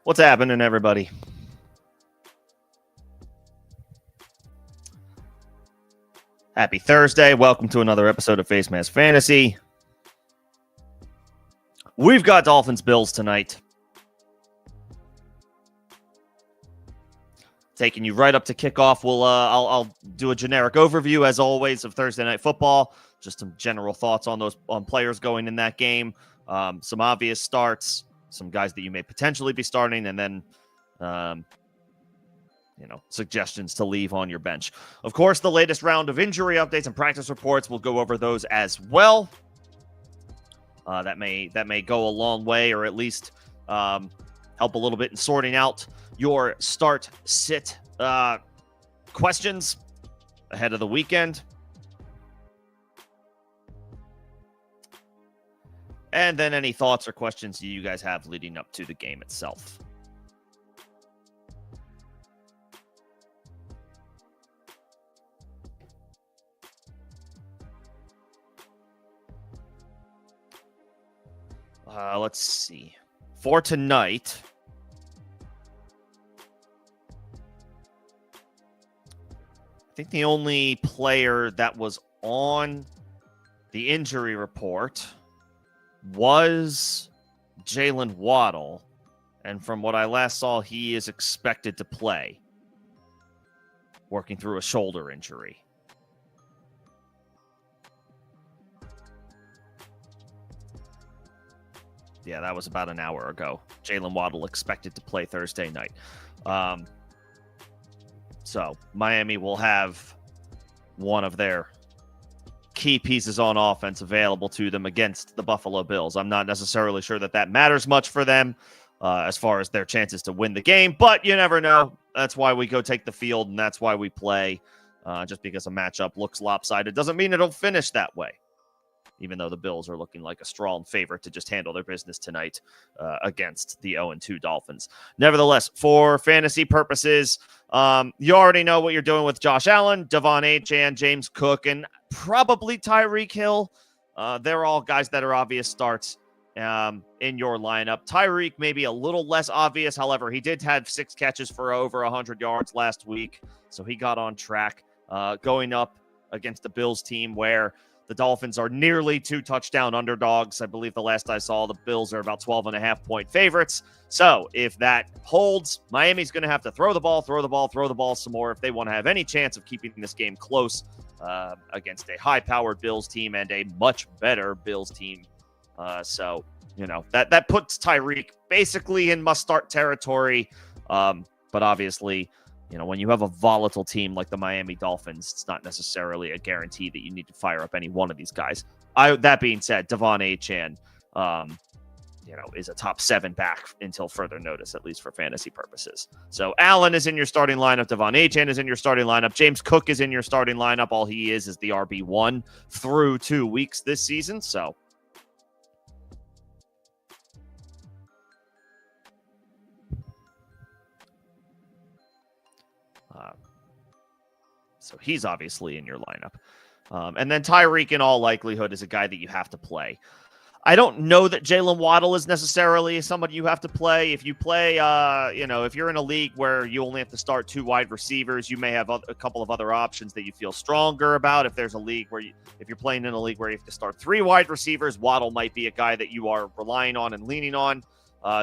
What's happening, everybody? Happy Thursday. Welcome to another episode of Face Mask Fantasy. We've got Dolphins-Bills tonight. Taking you right up to kickoff. I'll do a generic overview, as always, of Thursday Night Football. Just some general thoughts on players going in that game. Some obvious starts, some guys that you may potentially be starting, and then suggestions to leave on your bench. Of course, the latest round of injury updates and practice reports, we'll go over those as well. That may go a long way, or at least help a little bit in sorting out your start-sit questions ahead of the weekend. And then any thoughts or questions you guys have leading up to the game itself. Let's see. For tonight, I think the only player that was on the injury report was Jalen Waddle. And from what I last saw, he is expected to play, working through a shoulder injury. Yeah, that was about an hour ago. Jalen Waddle expected to play Thursday night. So Miami will have one of their key pieces on offense available to them against the Buffalo Bills. I'm not necessarily sure that matters much for them as far as their chances to win the game, but you never know. That's why we go take the field, and that's why we play. Just because a matchup looks lopsided doesn't mean it'll finish that way, even though the Bills are looking like a strong favorite to just handle their business tonight against the 0-2 Dolphins. Nevertheless, for fantasy purposes, you already know what you're doing with Josh Allen, Devon Achane, James Cook, and probably Tyreek Hill. They're all guys that are obvious starts in your lineup. Tyreek may be a little less obvious. However, he did have 6 catches for over 100 yards last week, so he got on track going up against the Bills team where the Dolphins are nearly 2 touchdown underdogs. I believe the last I saw, the Bills are about 12.5-point favorites. So if that holds, Miami's going to have to throw the ball some more if they want to have any chance of keeping this game close against a high-powered Bills team and a much better Bills team. So that puts Tyreek basically in must-start territory. But obviously, when you have a volatile team like the Miami Dolphins, it's not necessarily a guarantee that you need to fire up any one of these guys. That being said, Devon Achane, is a top 7 back until further notice, at least for fantasy purposes. So Allen is in your starting lineup. Devon Achane is in your starting lineup. James Cook is in your starting lineup. All he is the RB1 through 2 weeks this season. So he's obviously in your lineup. And then Tyreek, in all likelihood, is a guy that you have to play. I don't know that Jalen Waddle is necessarily somebody you have to play. If you play, if you're in a league where you only have to start 2 wide receivers, you may have a couple of other options that you feel stronger about. If there's a league where if you're playing in a league where you have to start 3 wide receivers, Waddle might be a guy that you are relying on and leaning on.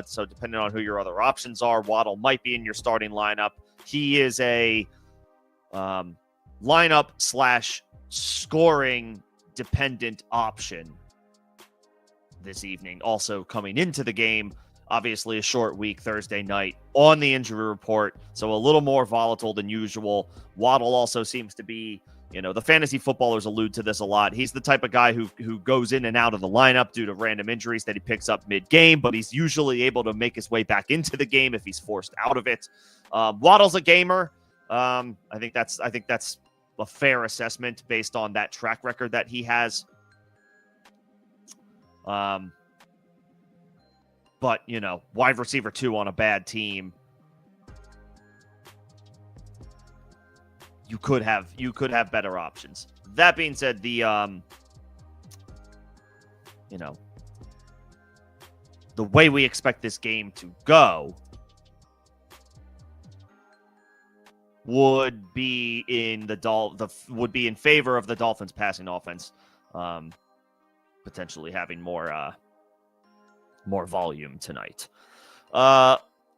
So depending on who your other options are, Waddle might be in your starting lineup. He is a lineup / scoring dependent option this evening. Also coming into the game, obviously a short week Thursday night on the injury report, so a little more volatile than usual. Waddle also seems to be, the fantasy footballers allude to this a lot. He's the type of guy who goes in and out of the lineup due to random injuries that he picks up mid-game, but he's usually able to make his way back into the game if he's forced out of it. Waddle's a gamer. I think that's a fair assessment based on that track record that he has. But wide receiver 2 on a bad team, you could have better options. That being said, the way we expect this game to go would be in would be in favor of the Dolphins passing offense, potentially having more volume tonight.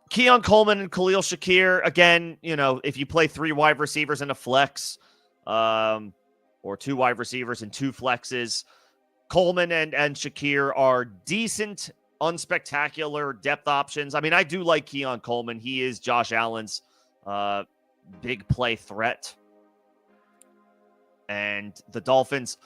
Keon Coleman and Khalil Shakir, again, if you play 3 wide receivers in a flex, or 2 wide receivers and 2 flexes, Coleman and Shakir are decent, unspectacular depth options. I mean, I do like Keon Coleman. He is Josh Allen's big play threat. And the Dolphins,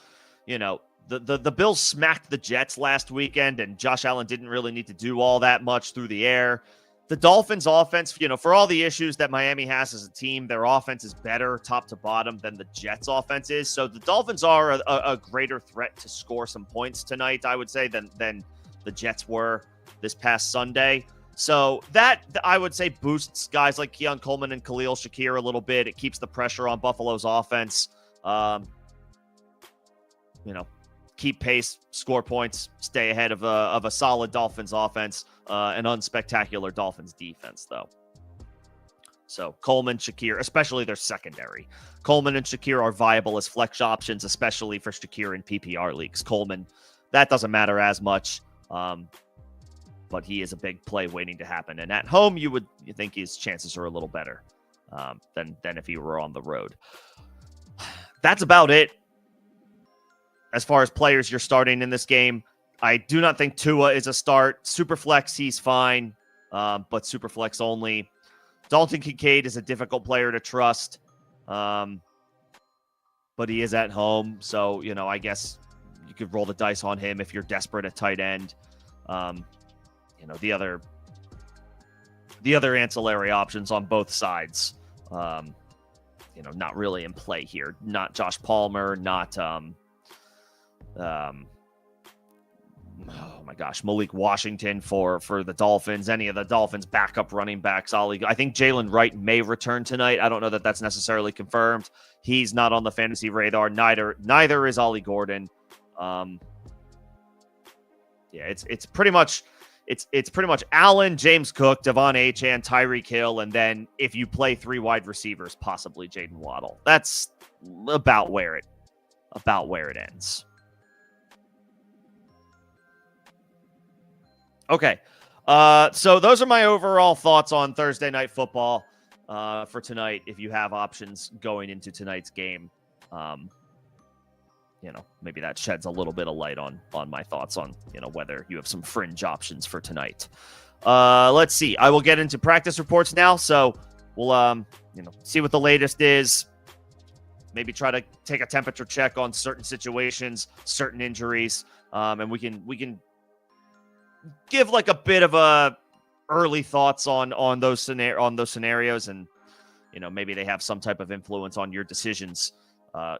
the Bills smacked the Jets last weekend, and Josh Allen didn't really need to do all that much through the air. The Dolphins offense, for all the issues that Miami has as a team, their offense is better top to bottom than the Jets offense is. So the Dolphins are a greater threat to score some points tonight, I would say, than the Jets were this past Sunday. So that, I would say, boosts guys like Keon Coleman and Khalil Shakir a little bit. It keeps the pressure on Buffalo's offense. Keep pace, score points, stay ahead of a solid Dolphins offense, an unspectacular Dolphins defense, though. So Coleman, Shakir, especially their secondary. Coleman and Shakir are viable as flex options, especially for Shakir in PPR leagues. Coleman, that doesn't matter as much, but he is a big play waiting to happen. And at home, you think his chances are a little better than if he were on the road. That's about it. As far as players you're starting in this game, I do not think Tua is a start. Superflex, he's fine, but Superflex only. Dalton Kincaid is a difficult player to trust, but he is at home. So, I guess you could roll the dice on him if you're desperate at tight end. The other ancillary options on both sides, not really in play here. Not Josh Palmer, not... Malik Washington for the Dolphins, any of the Dolphins backup running backs. I think Jalen Wright may return tonight. I don't know that that's necessarily confirmed. He's not on the fantasy radar. Neither is Ollie Gordon. It's pretty much Allen, James Cook, Devon Achane, Tyreek Hill, and then if you play 3 wide receivers, possibly Jaden Waddle. That's about where it ends. Okay, so those are my overall thoughts on Thursday Night Football for tonight. If you have options going into tonight's game, maybe that sheds a little bit of light on my thoughts on, whether you have some fringe options for tonight. Let's see. I will get into practice reports now, so we'll see what the latest is. Maybe try to take a temperature check on certain situations, certain injuries, and we can give like a bit of a early thoughts on those scenarios, and maybe they have some type of influence on your decisions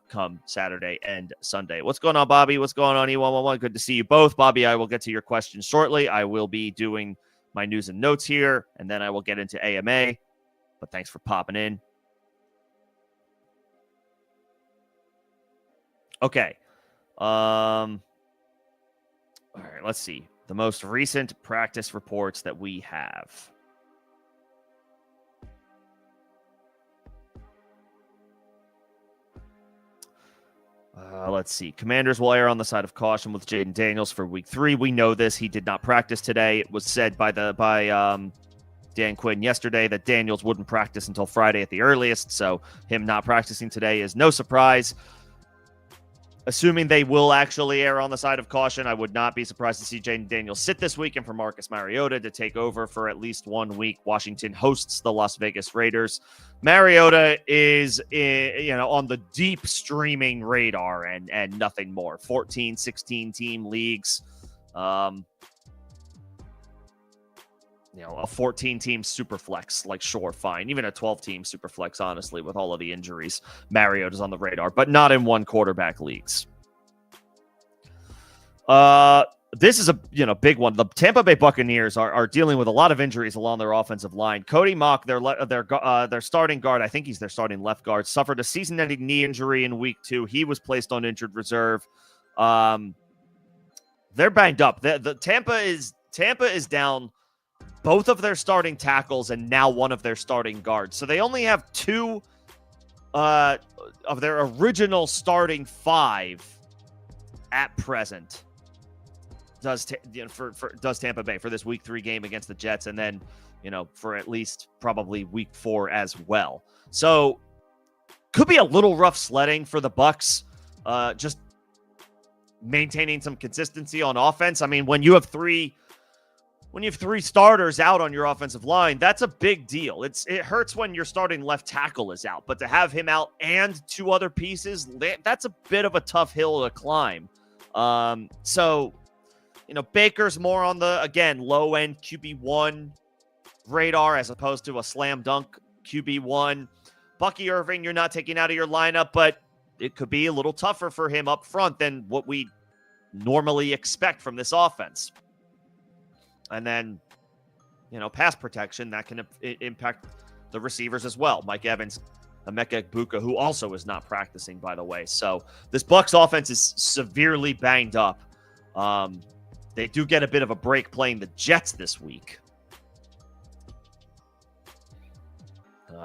come Saturday and Sunday. What's going on, Bobby? What's going on, E111? Good to see you both. Bobby, I will get to your questions shortly. I will be doing my news and notes here, and then I will get into AMA, but thanks for popping in. Okay. All right, let's see. The most recent practice reports that we have. Let's see. Commanders will err on the side of caution with Jaden Daniels for week 3. We know this. He did not practice today. It was said by Dan Quinn yesterday that Daniels wouldn't practice until Friday at the earliest. So him not practicing today is no surprise. Assuming they will actually err on the side of caution, I would not be surprised to see Jaden Daniels sit this week and for Marcus Mariota to take over for at least 1 week. Washington hosts the Las Vegas Raiders. Mariota is, on the deep streaming radar and nothing more. 14, 16-team leagues. A 14-team superflex, sure, fine. Even a 12-team superflex, honestly, with all of the injuries, Mariota's on the radar, but not in 1 quarterback leagues. This is a big one. The Tampa Bay Buccaneers are dealing with a lot of injuries along their offensive line. Cody Mock, their starting guard, I think he's their starting left guard, suffered a season-ending knee injury in week 2. He was placed on injured reserve. They're banged up. The Tampa is down both of their starting tackles and now one of their starting guards. So they only have two of their original starting five at present. Does Tampa Bay for this week 3 game against the Jets, and then for at least probably week 4 as well. So could be a little rough sledding for the Bucs. Just maintaining some consistency on offense. I mean, when you have three starters out on your offensive line, that's a big deal. It hurts when your starting left tackle is out, but to have him out and 2 other pieces, that's a bit of a tough hill to climb. So Baker's more on the, again, low-end QB1 radar as opposed to a slam dunk QB1. Bucky Irving, you're not taking out of your lineup, but it could be a little tougher for him up front than what we normally expect from this offense. And then, pass protection, that can impact the receivers as well. Mike Evans, Emeka Egbuka, who also is not practicing, by the way. So this Bucs offense is severely banged up. They do get a bit of a break playing the Jets this week,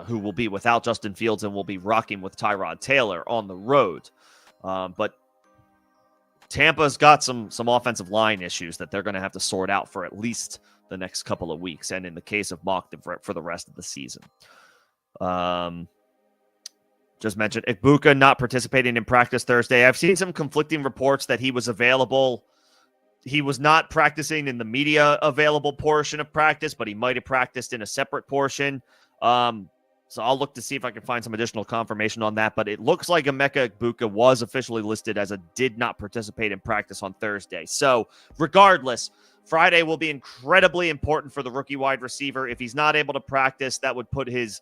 who will be without Justin Fields and will be rocking with Tyrod Taylor on the road. But Tampa's got some offensive line issues that they're going to have to sort out for at least the next couple of weeks, and in the case of Mock, for the rest of the season. Just mentioned Egbuka not participating in practice Thursday. I've seen some conflicting reports that he was available. He was not practicing in the media available portion of practice, but he might have practiced in a separate portion. So I'll look to see if I can find some additional confirmation on that. But it looks like Emeka Egbuka was officially listed as a did not participate in practice on Thursday. So regardless, Friday will be incredibly important for the rookie wide receiver. If he's not able to practice, that would put his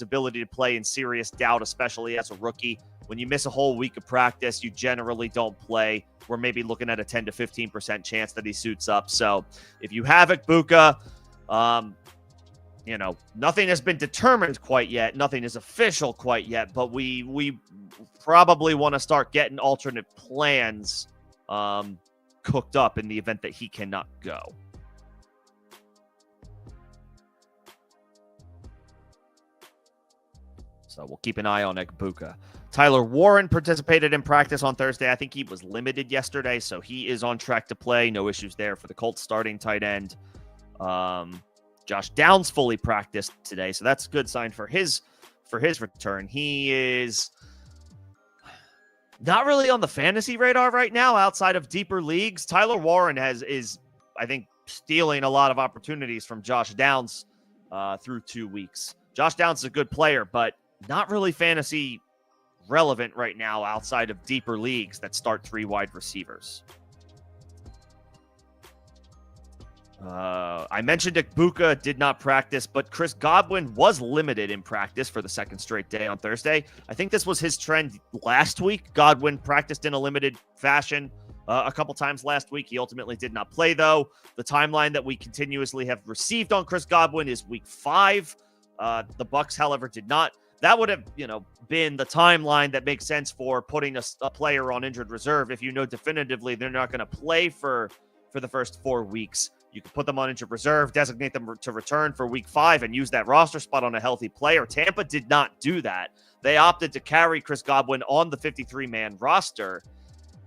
ability to play in serious doubt, especially as a rookie. When you miss a whole week of practice, you generally don't play. We're maybe looking at a 10 to 15% chance that he suits up. So if you have Egbuka, nothing has been determined quite yet. Nothing is official quite yet, but we probably want to start getting alternate plans cooked up in the event that he cannot go. So we'll keep an eye on Egbuka. Tyler Warren participated in practice on Thursday. I think he was limited yesterday, so he is on track to play. No issues there for the Colts starting tight end. Josh Downs fully practiced today, so that's a good sign for his return. He is not really on the fantasy radar right now outside of deeper leagues. Tyler Warren is I think, stealing a lot of opportunities from Josh Downs through 2 weeks. Josh Downs is a good player, but not really fantasy relevant right now outside of deeper leagues that start 3 wide receivers. I mentioned Egbuka did not practice, but Chris Godwin was limited in practice for the second straight day on Thursday. I think this was his trend last week. Godwin practiced in a limited fashion a couple times last week. He ultimately did not play, though. The timeline that we continuously have received on Chris Godwin is week 5. The Bucs, however, did not. That would have, been the timeline that makes sense for putting a player on injured reserve. If you know definitively they're not going to play for the first 4 weeks, you can put them on injured reserve, designate them to return for week 5, and use that roster spot on a healthy player. Tampa did not do that. They opted to carry Chris Godwin on the 53-man roster,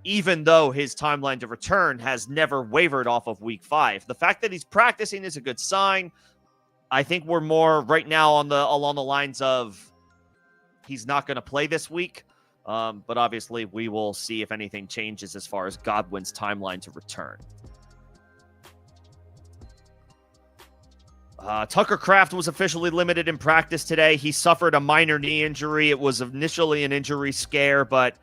even though his timeline to return has never wavered off of week 5. The fact that he's practicing is a good sign. I think we're more right now along the lines of he's not going to play this week. But obviously we will see if anything changes as far as Godwin's timeline to return. Tucker Kraft was officially limited in practice today. He suffered a minor knee injury. It was initially an injury scare, but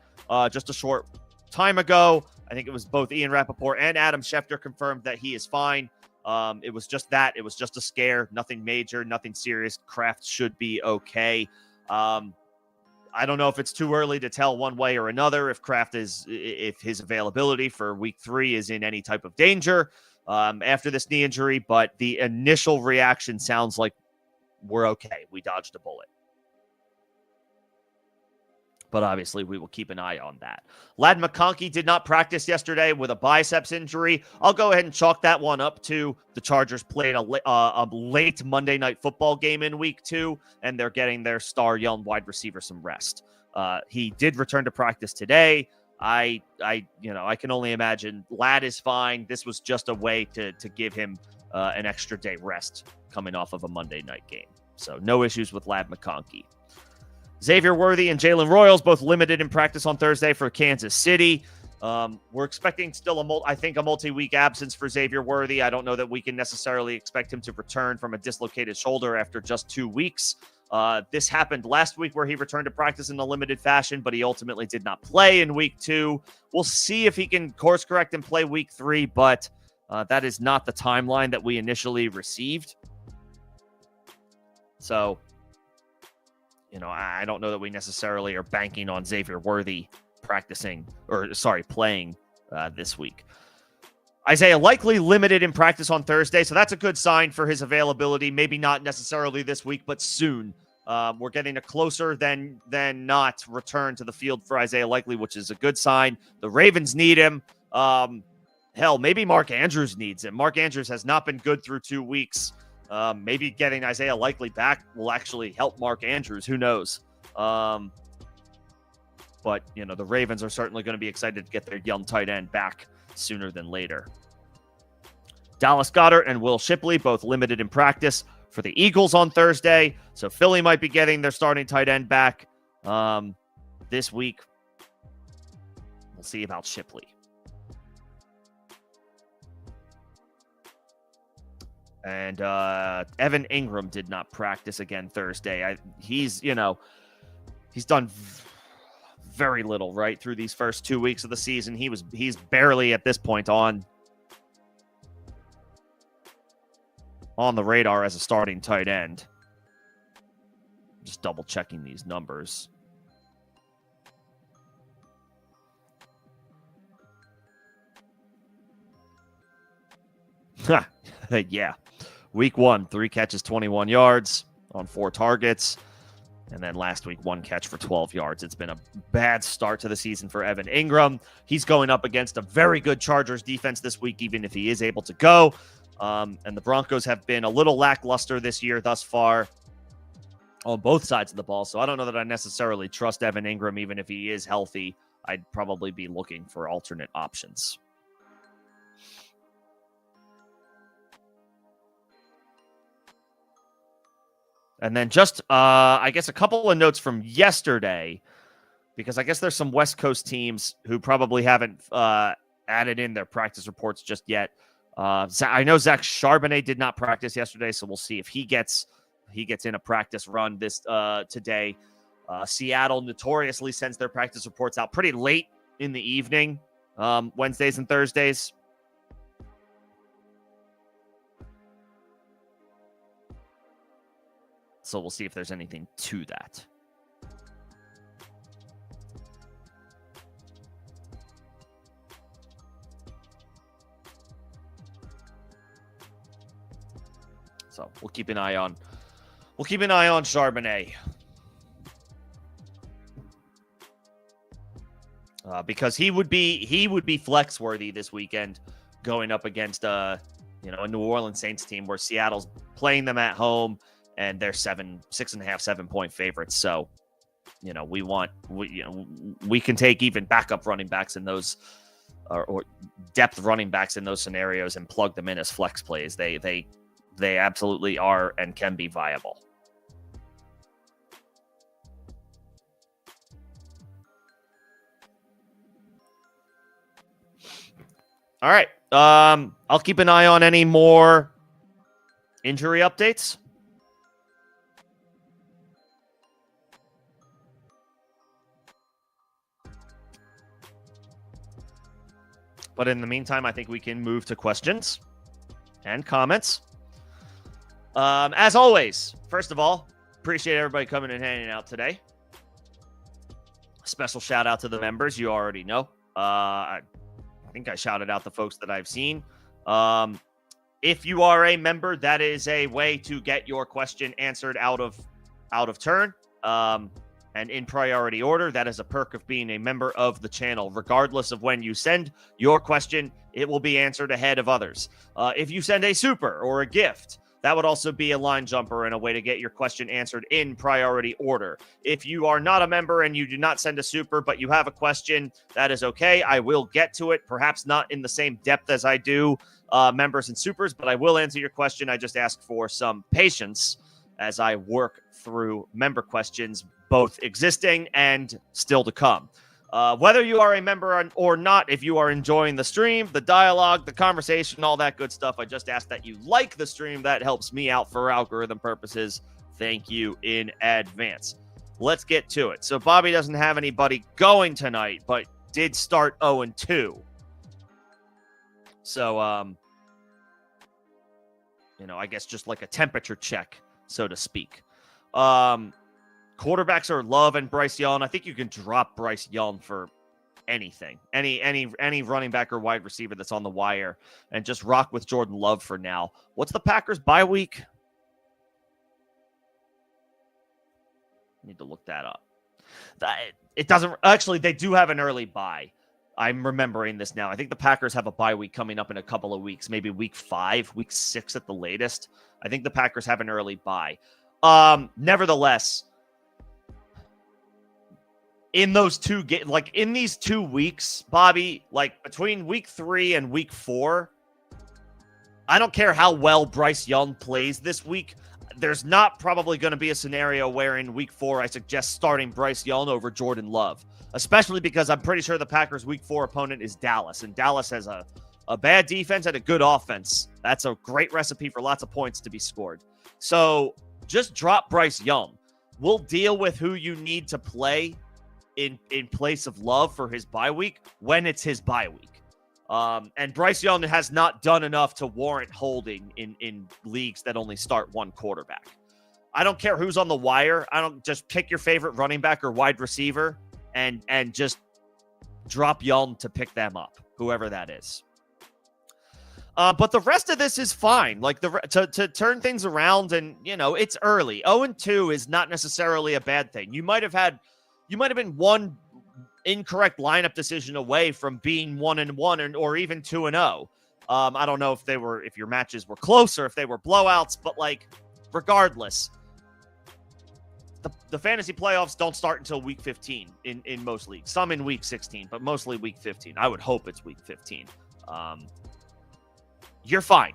just a short time ago, I think it was both Ian Rappaport and Adam Schefter confirmed that he is fine. It was just that. It was just a scare. Nothing major, nothing serious. Kraft should be okay. I don't know if it's too early to tell one way or another if his availability for week 3 is in any type of danger after this knee injury, but the initial reaction sounds like we're okay. We dodged a bullet. But obviously, we will keep an eye on that. Ladd McConkey did not practice yesterday with a biceps injury. I'll go ahead and chalk that one up to the Chargers played a late Monday Night Football game in Week 2, and they're getting their star young wide receiver some rest. He did return to practice today. I can only imagine Ladd is fine. This was just a way to give him an extra day rest coming off of a Monday night game. So no issues with Ladd McConkey. Xavier Worthy and Jalen Royals both limited in practice on Thursday for Kansas City. We're expecting still a multi-week absence for Xavier Worthy. I don't know that we can necessarily expect him to return from a dislocated shoulder after just 2 weeks. This happened last week where he returned to practice in a limited fashion, but he ultimately did not play in Week 2. We'll see if he can course correct and play Week 3, but that is not the timeline that we initially received. So, I don't know that we necessarily are banking on Xavier Worthy playing this week. Isaiah Likely limited in practice on Thursday, so that's a good sign for his availability. Maybe not necessarily this week, but soon. We're getting a closer than not return to the field for Isaiah Likely, which is a good sign. The Ravens need him. Maybe Mark Andrews needs him. Mark Andrews has not been good through 2 weeks. Maybe getting Isaiah Likely back will actually help Mark Andrews. Who knows? But, the Ravens are certainly going to be excited to get their young tight end back sooner than later. Dallas Goedert and Will Shipley both limited in practice for the Eagles on Thursday. So Philly might be getting their starting tight end back this week. We'll see about Shipley. And Evan Ingram did not practice again Thursday. He's done very little right through these first 2 weeks of the season. He's barely at this point on the radar as a starting tight end. Just double checking these numbers. Yeah. Week 1, 3 catches, 21 yards on 4 targets. And then last week, 1 catch for 12 yards. It's been a bad start to the season for Evan Ingram. He's going up against a very good Chargers defense this week, even if he is able to go. And the Broncos have been a little lackluster this year thus far on both sides of the ball. So I don't know that I necessarily trust Evan Ingram, even if he is healthy. I'd probably be looking for alternate options. And then just, I guess, a couple of notes from yesterday, because I guess there's some West Coast teams who probably haven't added in their practice reports just yet. I know Zach Charbonnet did not practice yesterday, so we'll see if he gets in a practice run today. Seattle notoriously sends their practice reports out pretty late in the evening, Wednesdays and Thursdays. So we'll see if there's anything to that. So we'll keep an eye on Charbonnet. Because he would be flex worthy this weekend going up against a New Orleans Saints team where Seattle's playing them at home. And they're 6.5, 7 point favorites. So, we can take even backup running backs in those or depth running backs in those scenarios and plug them in as flex plays. They absolutely are and can be viable. All right. I'll keep an eye on any more injury updates. But in the meantime, I think we can move to questions and comments. As always, first of all, appreciate everybody coming and hanging out today. Special shout out to the members. You already know. I think I shouted out the folks that I've seen. If you are a member, that is a way to get your question answered out of turn. and in priority order. That is a perk of being a member of the channel. Regardless of when you send your question, it will be answered ahead of others. If you send a super or a gift, that would also be a line jumper and a way to get your question answered in priority order. If you are not a member and you do not send a super, but you have a question, that is okay. I will get to it, perhaps not in the same depth as I do members and supers, but I will answer your question. I just ask for some patience as I work through member questions, both existing and still to come. Whether you are a member or not, if you are enjoying the stream, the dialogue, the conversation, all that good stuff, I just ask that you like the stream. That helps me out for algorithm purposes. Thank you in advance. Let's get to it. So Bobby doesn't have anybody going tonight, but did start 0-2. So, I guess just like a temperature check, so to speak. Quarterbacks are Love and Bryce Young. I think you can drop Bryce Young for anything, any running back or wide receiver that's on the wire, and just rock with Jordan Love for now. What's the Packers bye week? Need to look that up. It doesn't actually. They do have an early bye. I'm remembering this now. I think the Packers have a bye week coming up in a couple of weeks, maybe week 5, week 6 at the latest. I think the Packers have an early bye. Nevertheless, in those two in these 2 weeks, Bobby, like between week 3 and week 4, I don't care how well Bryce Young plays this week. There's not probably going to be a scenario where in week 4 I suggest starting Bryce Young over Jordan Love, especially because I'm pretty sure the Packers' week 4 opponent is Dallas, and Dallas has a bad defense and a good offense. That's a great recipe for lots of points to be scored. So just drop Bryce Young. We'll deal with who you need to play in place of Love for his bye week when it's his bye week. And Bryce Young has not done enough to warrant holding in leagues that only start one quarterback. I don't care who's on the wire. I don't just pick your favorite running back or wide receiver and just drop Young to pick them up, whoever that is. But the rest of this is fine. Like to turn things around, and it's early. 0-2 is not necessarily a bad thing. You might have been one incorrect lineup decision away from being 1-1 or even 2-0. I don't know if your matches were close or if they were blowouts, but regardless, the fantasy playoffs don't start until week 15 in most leagues. Some in week 16, but mostly week 15. I would hope it's week 15. You're fine.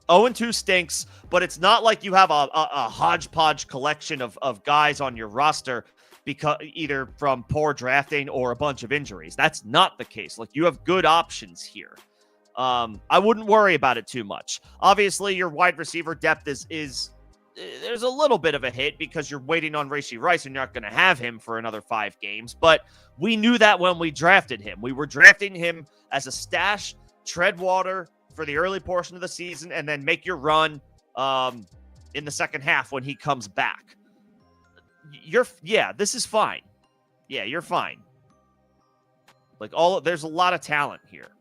0-2 stinks, but it's not like you have a hodgepodge collection of guys on your roster because either from poor drafting or a bunch of injuries. That's not the case. You have good options here. I wouldn't worry about it too much. Obviously, your wide receiver depth is there's a little bit of a hit because you're waiting on Rashee Rice and you're not going to have him for another 5 games. But we knew that when we drafted him. We were drafting him as a stash, tread water for the early portion of the season, and then make your run in the second half when he comes back. This is fine. Yeah, you're fine. There's a lot of talent here.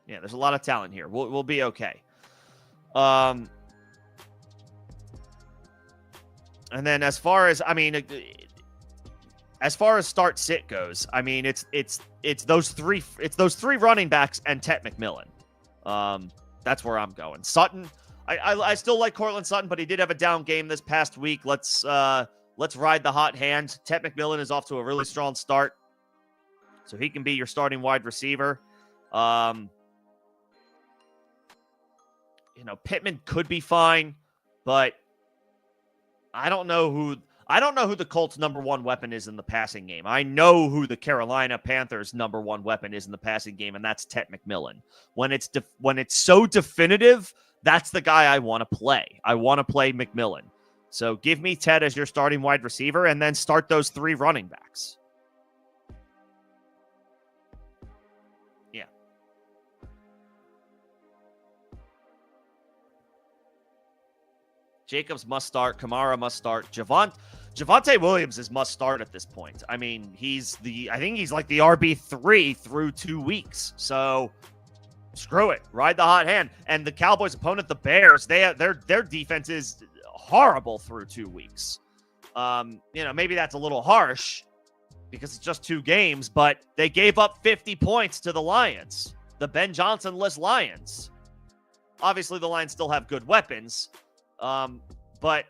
Yeah, there's a lot of talent here. We'll be okay. And then as far as start sit goes, it's those three running backs and Tet McMillan. That's where I'm going. Sutton, I still like Cortland Sutton, but he did have a down game this past week. Let's ride the hot hand. Tet McMillan is off to a really strong start, so he can be your starting wide receiver. Pittman could be fine, but I don't know who the Colts' number 1 weapon is in the passing game. I know who the Carolina Panthers' number 1 weapon is in the passing game, and that's Tet McMillan. When it's so definitive, that's the guy I want to play. I want to play McMillan. So give me Tet as your starting wide receiver, and then start those 3 running backs. Yeah. Jacobs must start. Kamara must start. Javonte Williams is must start at this point. I think he's like the RB3 through 2 weeks. So screw it. Ride the hot hand. And the Cowboys' opponent, the Bears, their defense is horrible through 2 weeks. Maybe that's a little harsh because it's just 2 games, but they gave up 50 points to the Lions, the Ben Johnson-less Lions. Obviously, the Lions still have good weapons, but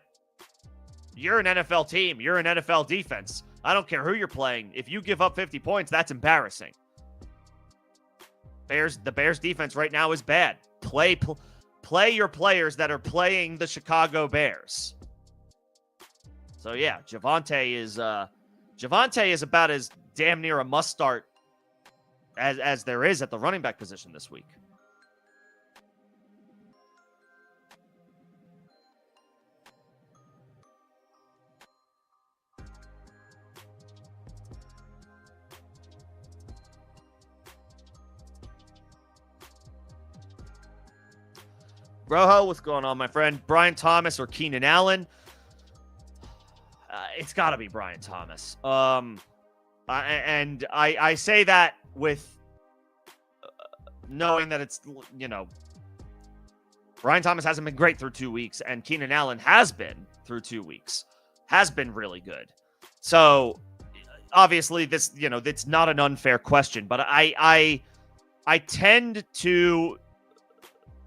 you're an NFL team. You're an NFL defense. I don't care who you're playing. If you give up 50 points, that's embarrassing. The Bears defense right now is bad. Play your players that are playing the Chicago Bears. So yeah, Javonte is about as damn near a must start as there is at the running back position this week. Rojo, what's going on, my friend? Brian Thomas or Keenan Allen? It's got to be Brian Thomas. I say that with knowing that it's, Brian Thomas hasn't been great through 2 weeks, and Keenan Allen has been through 2 weeks, has been really good. So obviously this, it's not an unfair question, but I tend to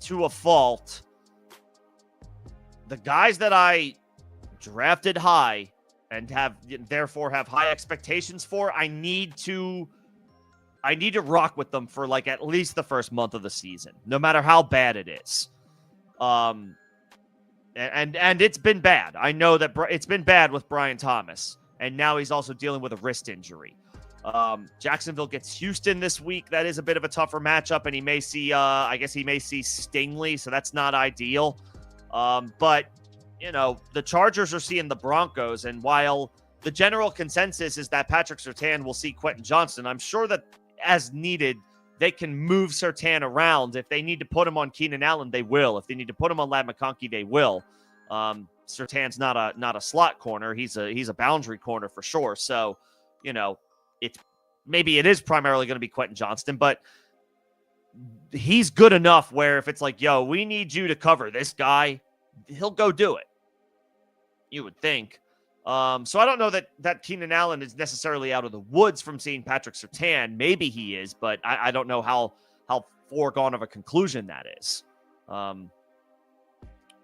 a fault, the guys that I drafted high and therefore have high expectations for, I need to rock with them for like at least the first month of the season, no matter how bad it is. And it's been bad. I know that it's been bad with Brian Thomas, and now he's also dealing with a wrist injury. Jacksonville gets Houston this week. That is a bit of a tougher matchup, and he may see Stingley, so that's not ideal. But the Chargers are seeing the Broncos, and while the general consensus is that Patrick Surtain will see Quentin Johnston, I'm sure that as needed, they can move Surtain around. If they need to put him on Keenan Allen, they will. If they need to put him on Ladd McConkey, they will. Surtain's not a slot corner. He's a boundary corner for sure. So, maybe it is primarily going to be Quentin Johnston, but he's good enough where if it's like, yo, we need you to cover this guy, he'll go do it. You would think. So I don't know that Keenan Allen is necessarily out of the woods from seeing Patrick Surtain. Maybe he is, but I don't know how foregone of a conclusion that is.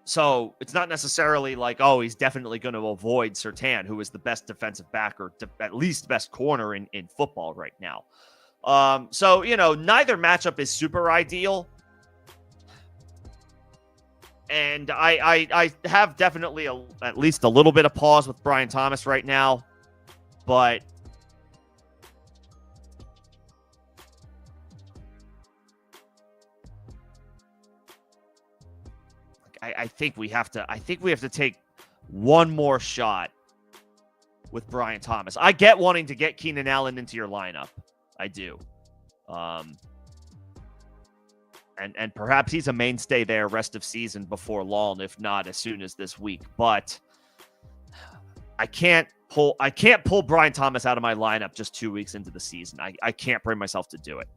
So it's not necessarily like, oh, he's definitely going to avoid Surtain, who is the best defensive back or at least best corner in football right now. So, neither matchup is super ideal. And I have definitely at least a little bit of pause with Brian Thomas right now. But I think we have to take one more shot with Brian Thomas. I get wanting to get Keenan Allen into your lineup. I do. And perhaps he's a mainstay there rest of season before long, if not as soon as this week. But I can't pull Brian Thomas out of my lineup just 2 weeks into the season. I can't bring myself to do it.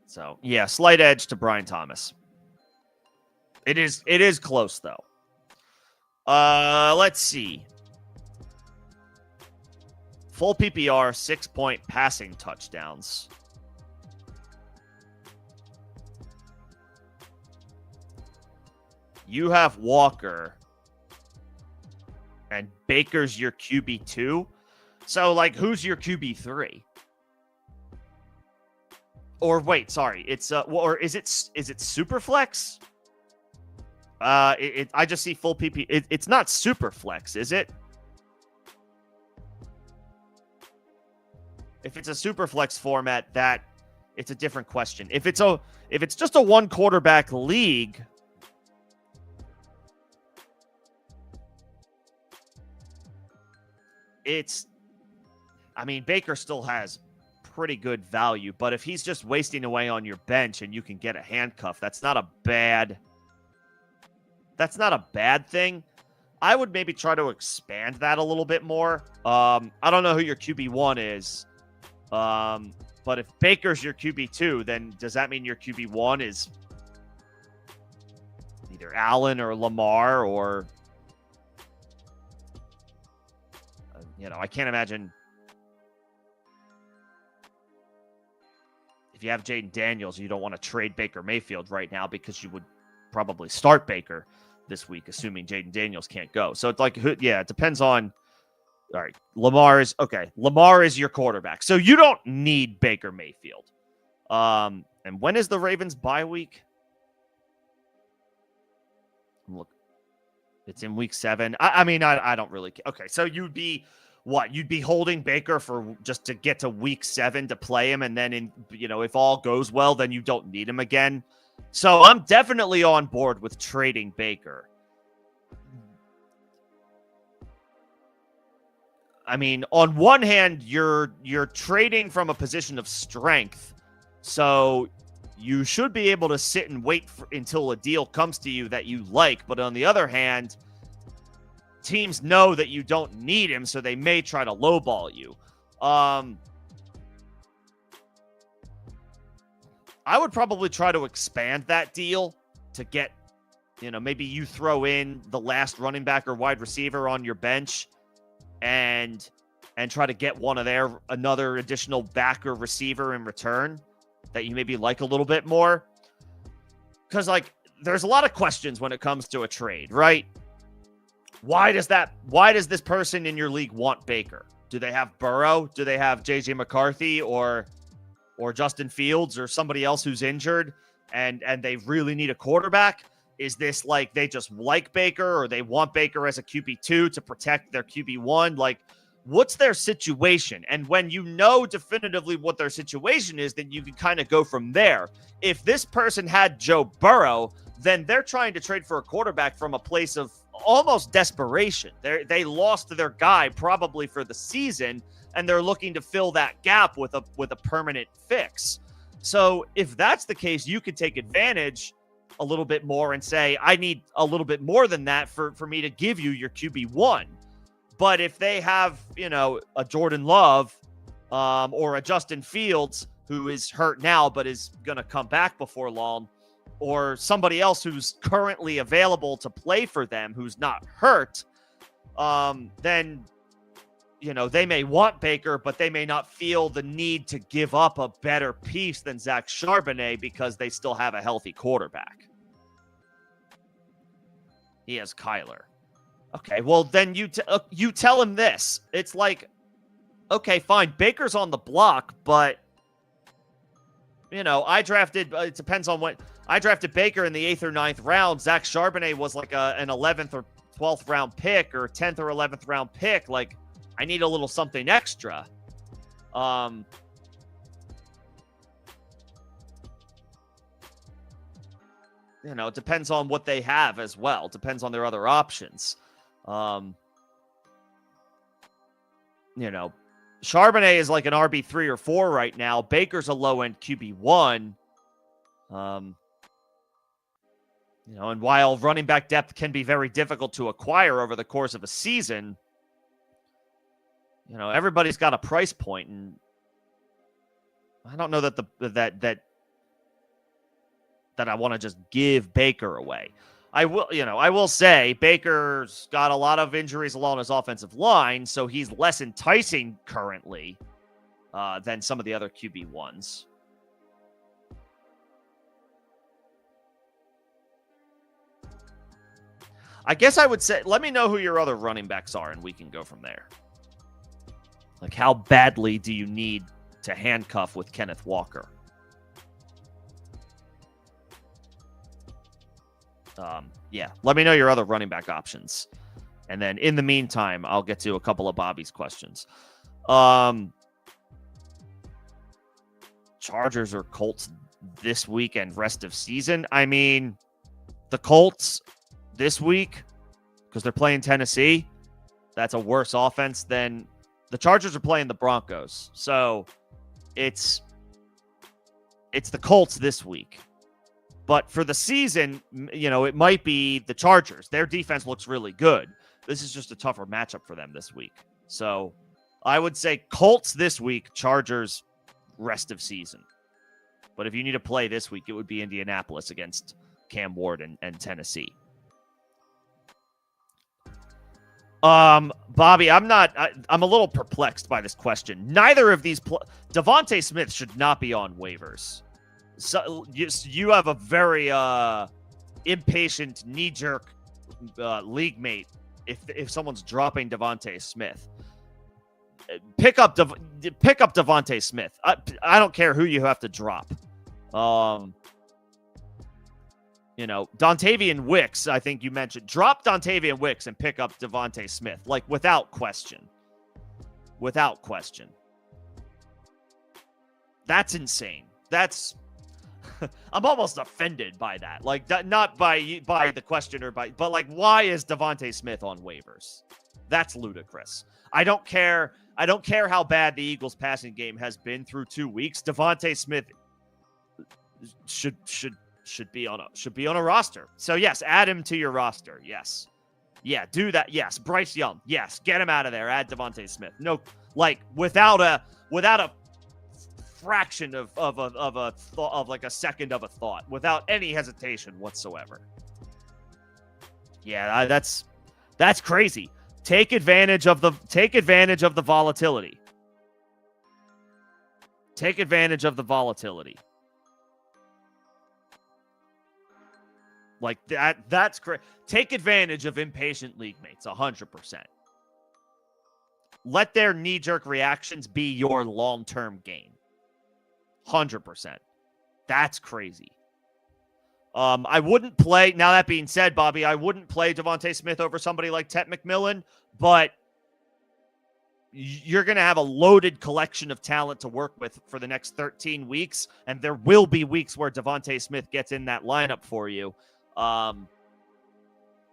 So, yeah, slight edge to Brian Thomas. It is close, though. Let's see. Full PPR, 6-point passing touchdowns. You have Walker, and Baker's your QB2. So, like, who's your QB3? Or wait, sorry, it's or is it Superflex? I just see full PP. It's not Superflex, is it? If it's a Superflex format, it's a different question. If it's just a one quarterback league, Baker still has pretty good value, but if he's just wasting away on your bench and you can get a handcuff, that's not a bad thing. I would maybe try to expand that a little bit more. I don't know who your QB1 is. But if Baker's your QB2, then does that mean your QB1 is either Allen or Lamar or, I can't imagine if you have Jaden Daniels, you don't want to trade Baker Mayfield right now because you would probably start Baker this week, assuming Jaden Daniels can't go. So it's like, it depends on. All right, Lamar is your quarterback. So you don't need Baker Mayfield. And when is the Ravens bye week? Look, it's in week 7. I don't really care. Okay, so you'd be what? You'd be holding Baker for just to get to week 7 to play him, and then if all goes well, then you don't need him again. So I'm definitely on board with trading Baker. I mean, on one hand, you're trading from a position of strength, so you should be able to sit and wait until a deal comes to you that you like. But on the other hand, teams know that you don't need him, so they may try to lowball you. I would probably try to expand that deal to get, maybe you throw in the last running back or wide receiver on your bench and try to get another additional back or receiver in return that you maybe like a little bit more. Because, there's a lot of questions when it comes to a trade, right? Why does this person in your league want Baker? Do they have Burrow? Do they have JJ McCarthy or Justin Fields or somebody else who's injured and they really need a quarterback? Is this they just like Baker or they want Baker as a QB2 to protect their QB1? What's their situation? And when you know definitively what their situation is, then you can kind of go from there. If this person had Joe Burrow, then they're trying to trade for a quarterback from a place of almost desperation. They lost their guy probably for the season, and they're looking to fill that gap with a permanent fix. So if that's the case, you could take advantage a little bit more and say, I need a little bit more than that for me to give you your QB1. But if they have, a Jordan Love or a Justin Fields who is hurt now but is going to come back before long, or somebody else who's currently available to play for them who's not hurt, then, they may want Baker, but they may not feel the need to give up a better piece than Zach Charbonnet because they still have a healthy quarterback. He has Kyler. Okay, well, then you tell him this. It's okay, fine, Baker's on the block, but, I drafted, it depends on what, I drafted Baker in the 8th or 9th round. Zach Charbonnet was an 11th or 12th round pick or 10th or 11th round pick. I need a little something extra. It depends on what they have as well. It depends on their other options. Charbonnet is an RB3 or 4 right now. Baker's a low-end QB1. And while running back depth can be very difficult to acquire over the course of a season, everybody's got a price point, and I don't know that that I want to just give Baker away. I will say Baker's got a lot of injuries along his offensive line, so he's less enticing currently than some of the other QB1s. I guess I would say, let me know who your other running backs are, and we can go from there. How badly do you need to handcuff with Kenneth Walker? Let me know your other running back options. And then in the meantime, I'll get to a couple of Bobby's questions. Chargers or Colts this week and rest of season? I mean, the Colts this week, because they're playing Tennessee, that's a worse offense than the Chargers are playing the Broncos. So it's the Colts this week. But for the season, it might be the Chargers. Their defense looks really good. This is just a tougher matchup for them this week. So I would say Colts this week, Chargers rest of season. But if you need to play this week, it would be Indianapolis against Cam Ward and Tennessee. Bobby, I'm a little perplexed by this question. Neither of these Devontae Smith should not be on waivers. So you have a very impatient, knee-jerk league mate if someone's dropping Devontae Smith. Pick up Devontae Smith. I don't care who you have to drop. Dontavian Wicks, I think you mentioned. Drop Dontavian Wicks and pick up Devontae Smith, like without question. Without question. That's insane. That's I'm almost offended by that. Like not by the questioner, but like, why is Devontae Smith on waivers? That's ludicrous. I don't care how bad the Eagles' passing game has been through 2 weeks. Devontae Smith should be on a roster. So yes, add him to your roster. Yes. Yeah, do that. Yes. Bryce Young. Yes. Get him out of there. Add Devontae Smith. No, like without a fraction of like a second of a thought, without any hesitation whatsoever. Yeah, that's crazy. Take advantage of the volatility. Take advantage of the volatility. Like that's great. Take advantage of impatient league mates, 100%. Let their knee-jerk reactions be your long-term gain. 100%. That's crazy. I wouldn't play, now that being said, Bobby, I wouldn't play Devontae Smith over somebody like Tet McMillan, but you're going to have a loaded collection of talent to work with for the next 13 weeks, and there will be weeks where Devontae Smith gets in that lineup for you.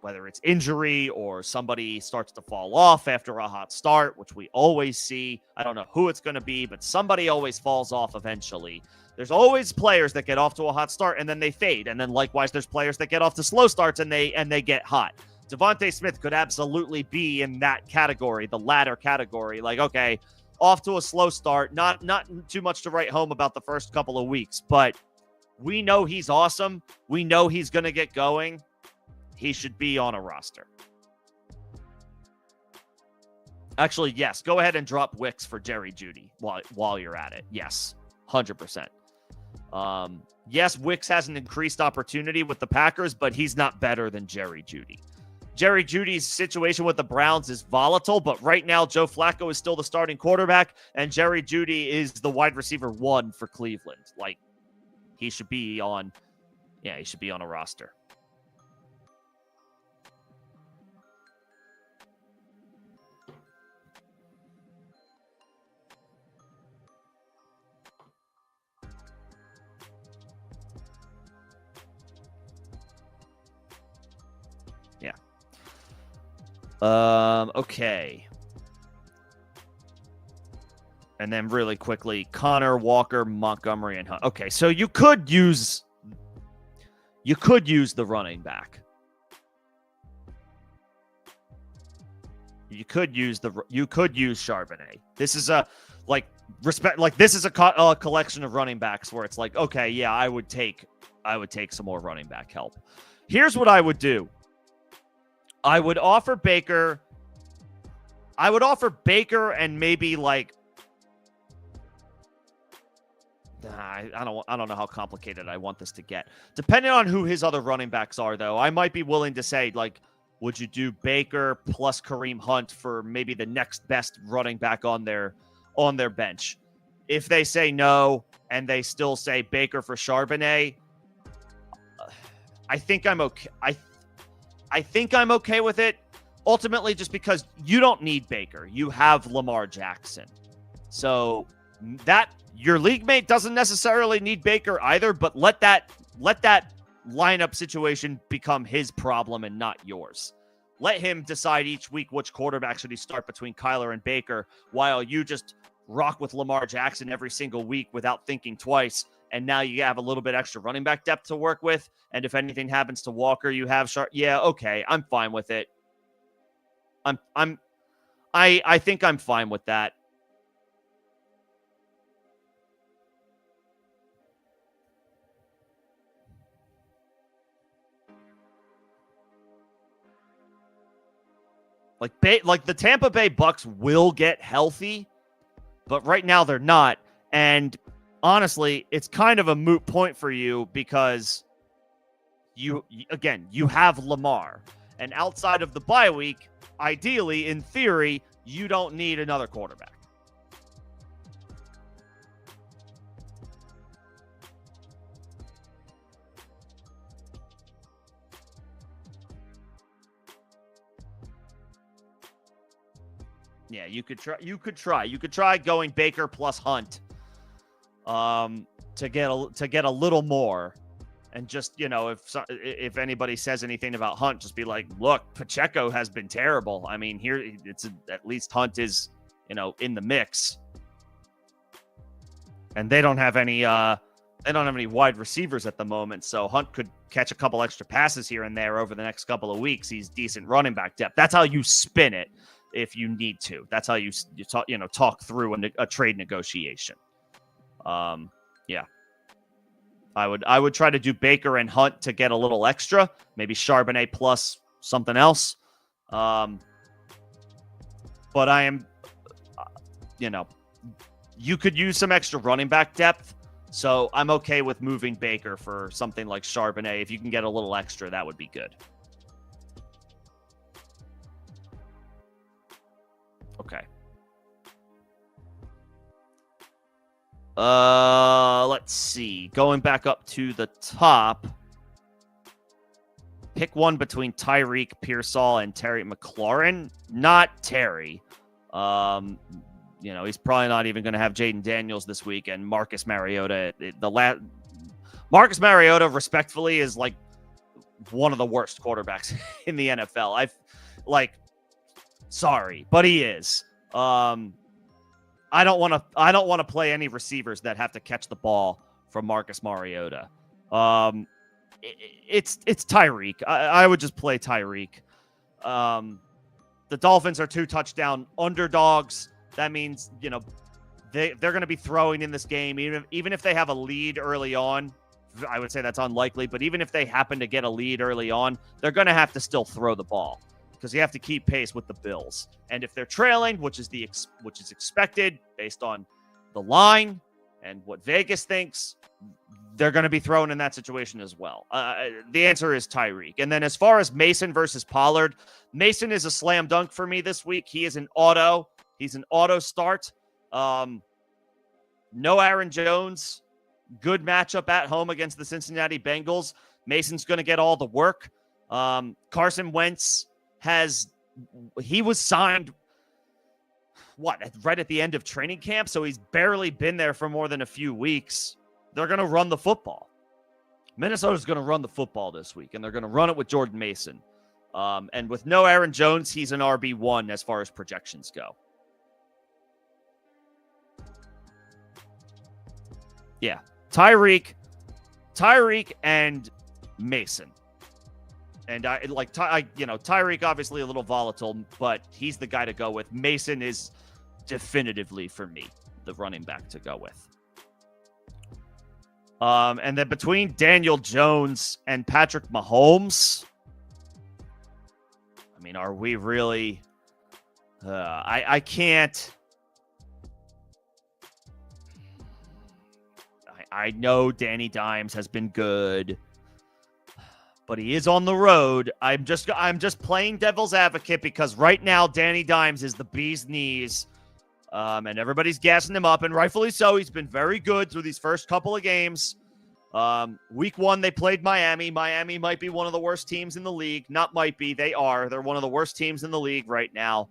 Whether it's injury or somebody starts to fall off after a hot start, which we always see. I don't know who it's going to be, but somebody always falls off eventually. There's always players that get off to a hot start and then they fade. And then likewise, there's players that get off to slow starts and they get hot. Devontae Smith could absolutely be in that category, the latter category. Like, okay, off to a slow start, not too much to write home about the first couple of weeks, but we know he's awesome. We know he's going to get going. He should be on a roster. Actually, yes. Go ahead and drop Wicks for Jerry Jeudy while you're at it. Yes, 100%. Yes, Wicks has an increased opportunity with the Packers, but he's not better than Jerry Jeudy. Jerry Jeudy's situation with the Browns is volatile, but right now Joe Flacco is still the starting quarterback, and Jerry Jeudy is the wide receiver 1 for Cleveland. Like, he should be on a roster. Okay. And then really quickly, Connor, Walker, Montgomery, and Hunt. Okay, so you could use the running back. You could use Charbonnet. This is a collection of running backs where it's like, okay, yeah, I would take some more running back help. Here's what I would do. I would offer Baker and maybe like I don't know how complicated I want this to get. Depending on who his other running backs are, though, I might be willing to say, like, would you do Baker plus Kareem Hunt for maybe the next best running back on their bench? If they say no and they still say Baker for Charbonnet, I think I'm okay. I think I'm okay with it, ultimately, just because you don't need Baker. You have Lamar Jackson. So that your league mate doesn't necessarily need Baker either, but let that lineup situation become his problem and not yours. Let him decide each week which quarterback should he start between Kyler and Baker, while you just rock with Lamar Jackson every single week without thinking twice. And now you have a little bit extra running back depth to work with. And if anything happens to Walker, you have yeah, okay, I'm fine with it. I think I'm fine with that. Like the Tampa Bay Bucks will get healthy, but right now they're not. And honestly, it's kind of a moot point for you because you have Lamar. And outside of the bye week, ideally, in theory, you don't need another quarterback. Yeah, you could try going Baker plus Hunt to get a little more. And just, if anybody says anything about Hunt, just be like, look, Pacheco has been terrible. I mean, here at least Hunt is, in the mix. And they don't have any wide receivers at the moment, so Hunt could catch a couple extra passes here and there over the next couple of weeks. He's decent running back depth. That's how you spin it if you need to. That's how you talk through a trade negotiation. Yeah. I would try to do Baker and Hunt to get a little extra, maybe Charbonnet plus something else. But I am, you could use some extra running back depth. So I'm okay with moving Baker for something like Charbonnet. If you can get a little extra, that would be good. Okay. Let's see. Going back up to the top. Pick one between Tyreek, Pearsall, and Terry McLaurin. Not Terry. He's probably not even going to have Jaden Daniels this week, and Marcus Mariota. Marcus Mariota, respectfully, is like one of the worst quarterbacks in the NFL. Sorry, but he is. I don't want to play any receivers that have to catch the ball from Marcus Mariota. It's Tyreek. I would just play Tyreek. The Dolphins are 2 touchdown underdogs. That means, they're going to be throwing in this game, even if they have a lead early on. I would say that's unlikely, but even if they happen to get a lead early on, they're going to have to still throw the ball because you have to keep pace with the Bills. And if they're trailing, which is expected based on the line and what Vegas thinks, they're going to be thrown in that situation as well. The answer is Tyreek. And then as far as Mason versus Pollard, Mason is a slam dunk for me this week. He is an auto. He's an auto start. No Aaron Jones. Good matchup at home against the Cincinnati Bengals. Mason's going to get all the work. Carson Wentz he was signed, right at the end of training camp? So he's barely been there for more than a few weeks. They're going to run the football. Minnesota's going to run the football this week, and they're going to run it with Jordan Mason. And with no Aaron Jones, he's an RB1 as far as projections go. Yeah, Tyreek and Mason. And Tyreek obviously a little volatile, but he's the guy to go with. Mason is definitively, for me, the running back to go with. And then between Daniel Jones and Patrick Mahomes, I mean, are we really? I can't. I know Danny Dimes has been good, but he is on the road. I'm just playing devil's advocate because right now Danny Dimes is the bee's knees, and everybody's gassing him up, and rightfully so. He's been very good through these first couple of games. Week 1, they played Miami. Miami might be one of the worst teams in the league. Not might be, they are. They're one of the worst teams in the league right now.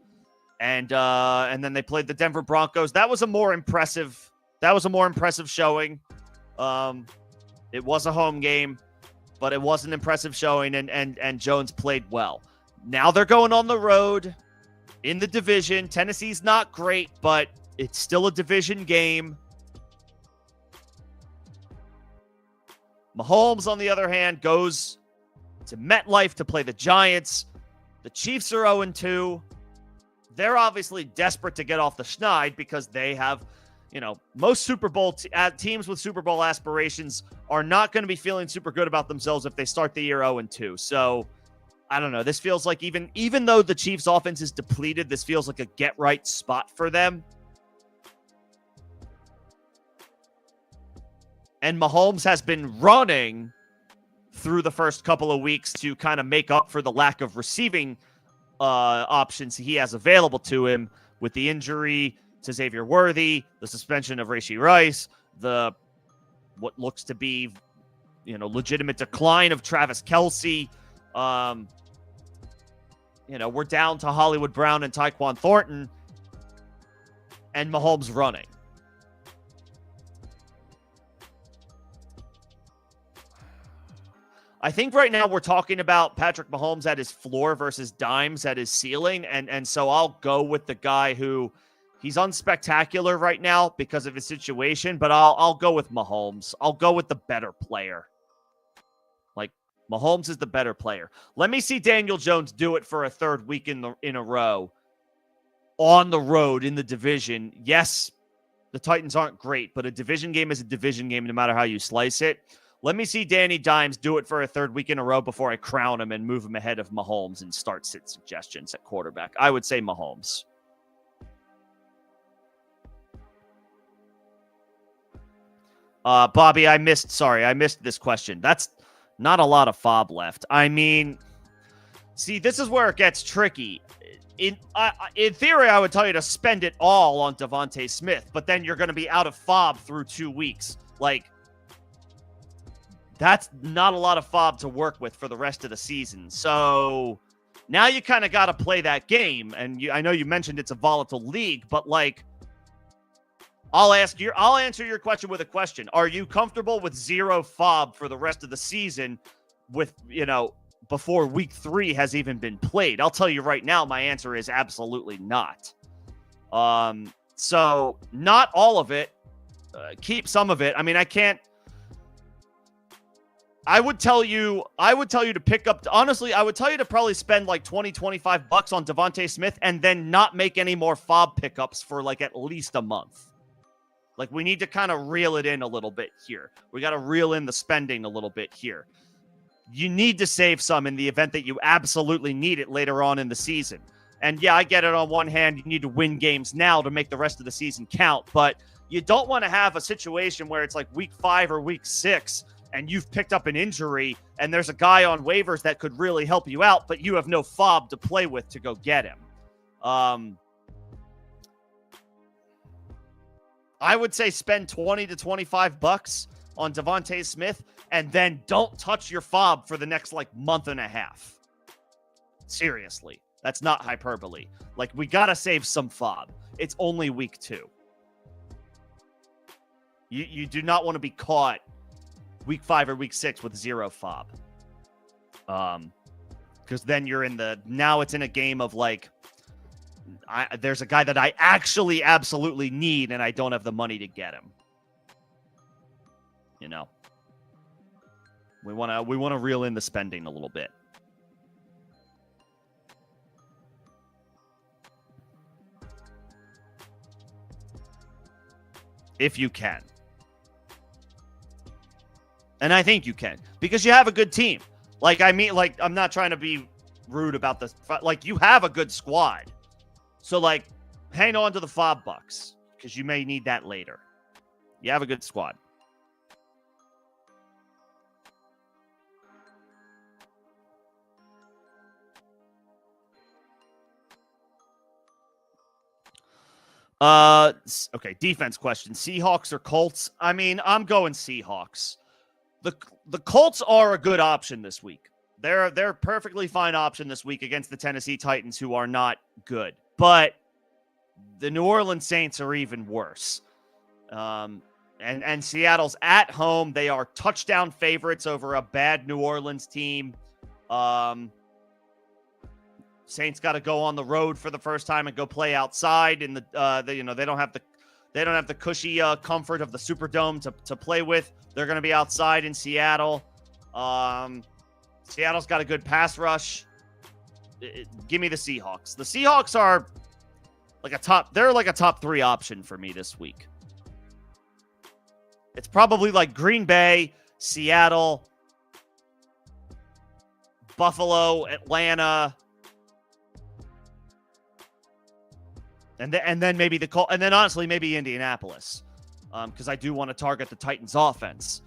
And then they played the Denver Broncos. That was a more impressive showing. It was a home game, but it was an impressive showing, and Jones played well. Now they're going on the road in the division. Tennessee's not great, but it's still a division game. Mahomes, on the other hand, goes to MetLife to play the Giants. The Chiefs are 0-2. they're obviously desperate to get off the schneid because they have, most Super Bowl teams with Super Bowl aspirations are not going to be feeling super good about themselves if they start the year 0-2. So I don't know. This feels like even though the Chiefs' offense is depleted, this feels like a get-right spot for them. And Mahomes has been running through the first couple of weeks to kind of make up for the lack of receiving options he has available to him with the injury to Xavier Worthy, the suspension of Rashee Rice, what looks to be, legitimate decline of Travis Kelce. We're down to Hollywood Brown and Tyquan Thornton, and Mahomes running. I think right now we're talking about Patrick Mahomes at his floor versus Dimes at his ceiling, and so I'll go with the guy who he's unspectacular right now because of his situation, but I'll go with Mahomes. I'll go with the better player. Like, Mahomes is the better player. Let me see Daniel Jones do it for a third week in a row on the road in the division. Yes, the Titans aren't great, but a division game is a division game no matter how you slice it. Let me see Danny Dimes do it for a third week in a row before I crown him and move him ahead of Mahomes and start sit suggestions at quarterback. I would say Mahomes. Bobby, I missed this question. That's not a lot of fob left. I mean, see, this is where it gets tricky. In theory, I would tell you to spend it all on Devontae Smith, but then you're going to be out of fob through 2 weeks. Like, that's not a lot of fob to work with for the rest of the season. So now you kind of got to play that game. And I know you mentioned it's a volatile league, but like, I'll answer your question with a question. Are you comfortable with 0 fob for the rest of the season with, before week 3 has even been played? I'll tell you right now, my answer is absolutely not. So not all of it. Keep some of it. I mean, I would tell you to pick up, honestly, I would tell you to probably spend like $20-25 on Devontae Smith and then not make any more fob pickups for like at least a month. Like, we need to kind of reel it in a little bit here. We got to reel in the spending a little bit here. You need to save some in the event that you absolutely need it later on in the season. And yeah, I get it on one hand. You need to win games now to make the rest of the season count. But you don't want to have a situation where it's like week 5 or week 6 and you've picked up an injury and there's a guy on waivers that could really help you out, but you have no fob to play with to go get him. I would say spend $20 to $25 on Devontae Smith and then don't touch your fob for the next like month and a half. Seriously, that's not hyperbole. Like, we got to save some fob. It's only week 2. You do not want to be caught week 5 or week 6 with 0 fob. Because then you're now it's in a game of like, there's a guy that I actually absolutely need and I don't have the money to get him. We want to reel in the spending a little bit. If you can. And I think you can, because you have a good team. I'm not trying to be rude about this. Like, you have a good squad. So, like, hang on to the fob bucks, because you may need that later. You have a good squad. Okay, defense question. Seahawks or Colts? I mean, I'm going Seahawks. The Colts are a good option this week. They're a perfectly fine option this week against the Tennessee Titans, who are not good. But the New Orleans Saints are even worse. And Seattle's at home. They are touchdown favorites over a bad New Orleans team. Saints got to go on the road for the first time and go play outside. In they don't have the cushy comfort of the Superdome to play with. They're going to be outside in Seattle. Seattle's got a good pass rush. Give me the Seahawks. The Seahawks are They're like a top 3 option for me this week. It's probably like Green Bay, Seattle, Buffalo, Atlanta, and then maybe and then honestly maybe Indianapolis, because I do want to target the Titans' offense.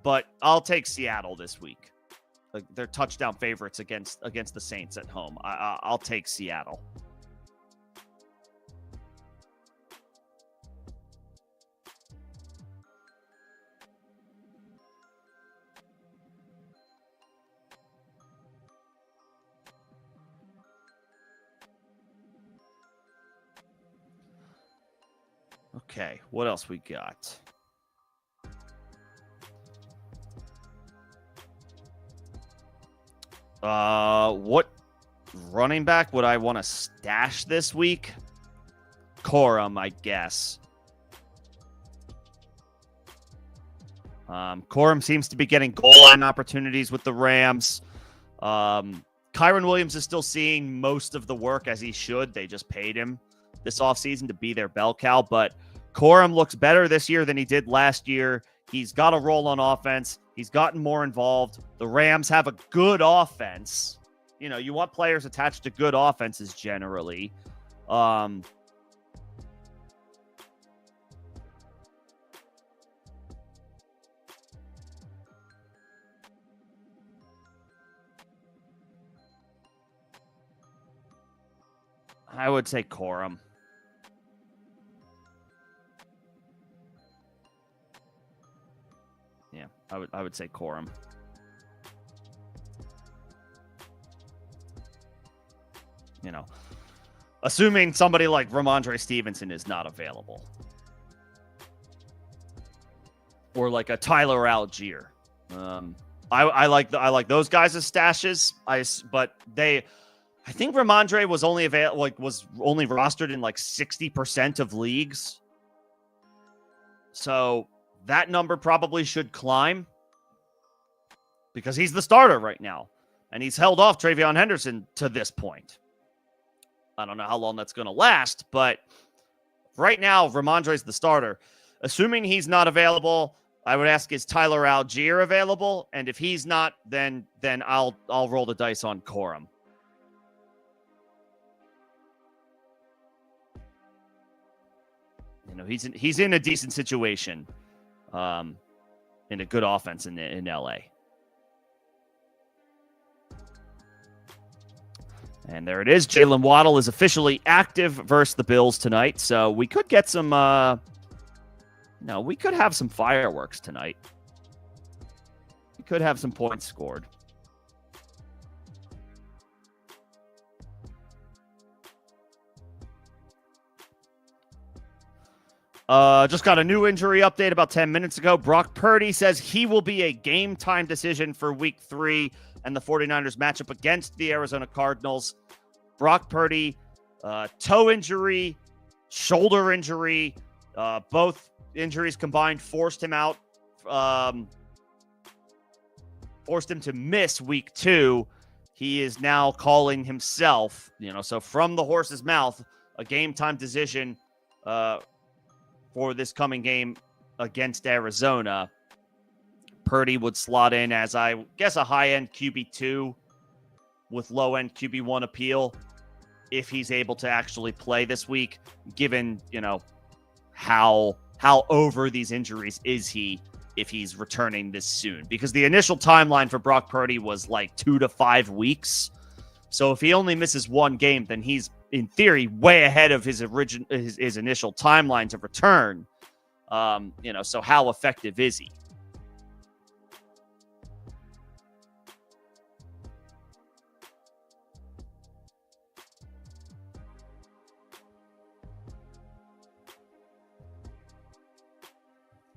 But I'll take Seattle this week. Like, they're touchdown favorites against the Saints at home. I'll take Seattle. Okay, what else we got? What running back would I want to stash this week? Corum, I guess. Corum seems to be getting goal line opportunities with the Rams. Kyron Williams is still seeing most of the work, as he should. They just paid him this offseason to be their bell cow, but Corum looks better this year than he did last year. He's got a role on offense. He's gotten more involved. The Rams have a good offense. You know, you want players attached to good offenses generally. I would say Corum. Yeah, I would say Corum. You know, assuming somebody like Ramondre Stevenson is not available, or like a Tyler Algier. I like those guys as stashes. But I think Ramondre was only was only rostered in like 60% of leagues. So that number probably should climb because he's the starter right now. And he's held off Travion Henderson to this point. I don't know how long that's going to last, but right now, Ramondre's the starter. Assuming he's not available, I would ask, is Tyler Algier available? And if he's not, then I'll roll the dice on Corum. You know, he's in a decent situation, in a good offense in LA. And there it is. Jalen Waddle is officially active versus the Bills tonight. So we could get some, we could have some fireworks tonight. We could have some points scored. Just got a new injury update about 10 minutes ago. Brock Purdy says he will be a game-time decision for Week 3 and the 49ers matchup against the Arizona Cardinals. Brock Purdy, toe injury, shoulder injury, both injuries combined forced him out, forced him to miss Week 2. He is now calling himself, so from the horse's mouth, a game-time decision for this coming game against Arizona. Purdy would slot in as, I guess, a high-end QB2 with low-end QB1 appeal if he's able to actually play this week, given, how over these injuries is he if he's returning this soon. Because the initial timeline for Brock Purdy was like 2 to 5 weeks. So if he only misses one game, then he's, in theory, way ahead of his initial timeline to return. So how effective is he?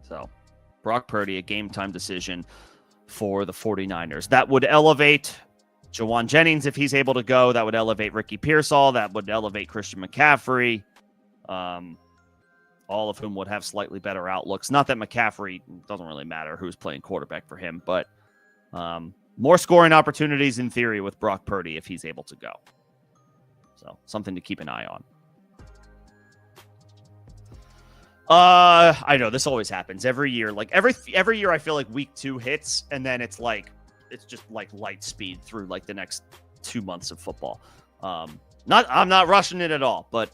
So, Brock Purdy, a game-time decision for the 49ers. That would elevate Jawan Jennings if he's able to go. That would elevate Ricky Pearsall. That would elevate Christian McCaffrey. All of whom would have slightly better outlooks. Not that McCaffrey doesn't really matter who's playing quarterback for him, but more scoring opportunities in theory with Brock Purdy if he's able to go. So, something to keep an eye on. I know this always happens every year. Like every year, I feel like week 2 hits, and then it's just like light speed through like the next 2 months of football. I'm not rushing it at all, but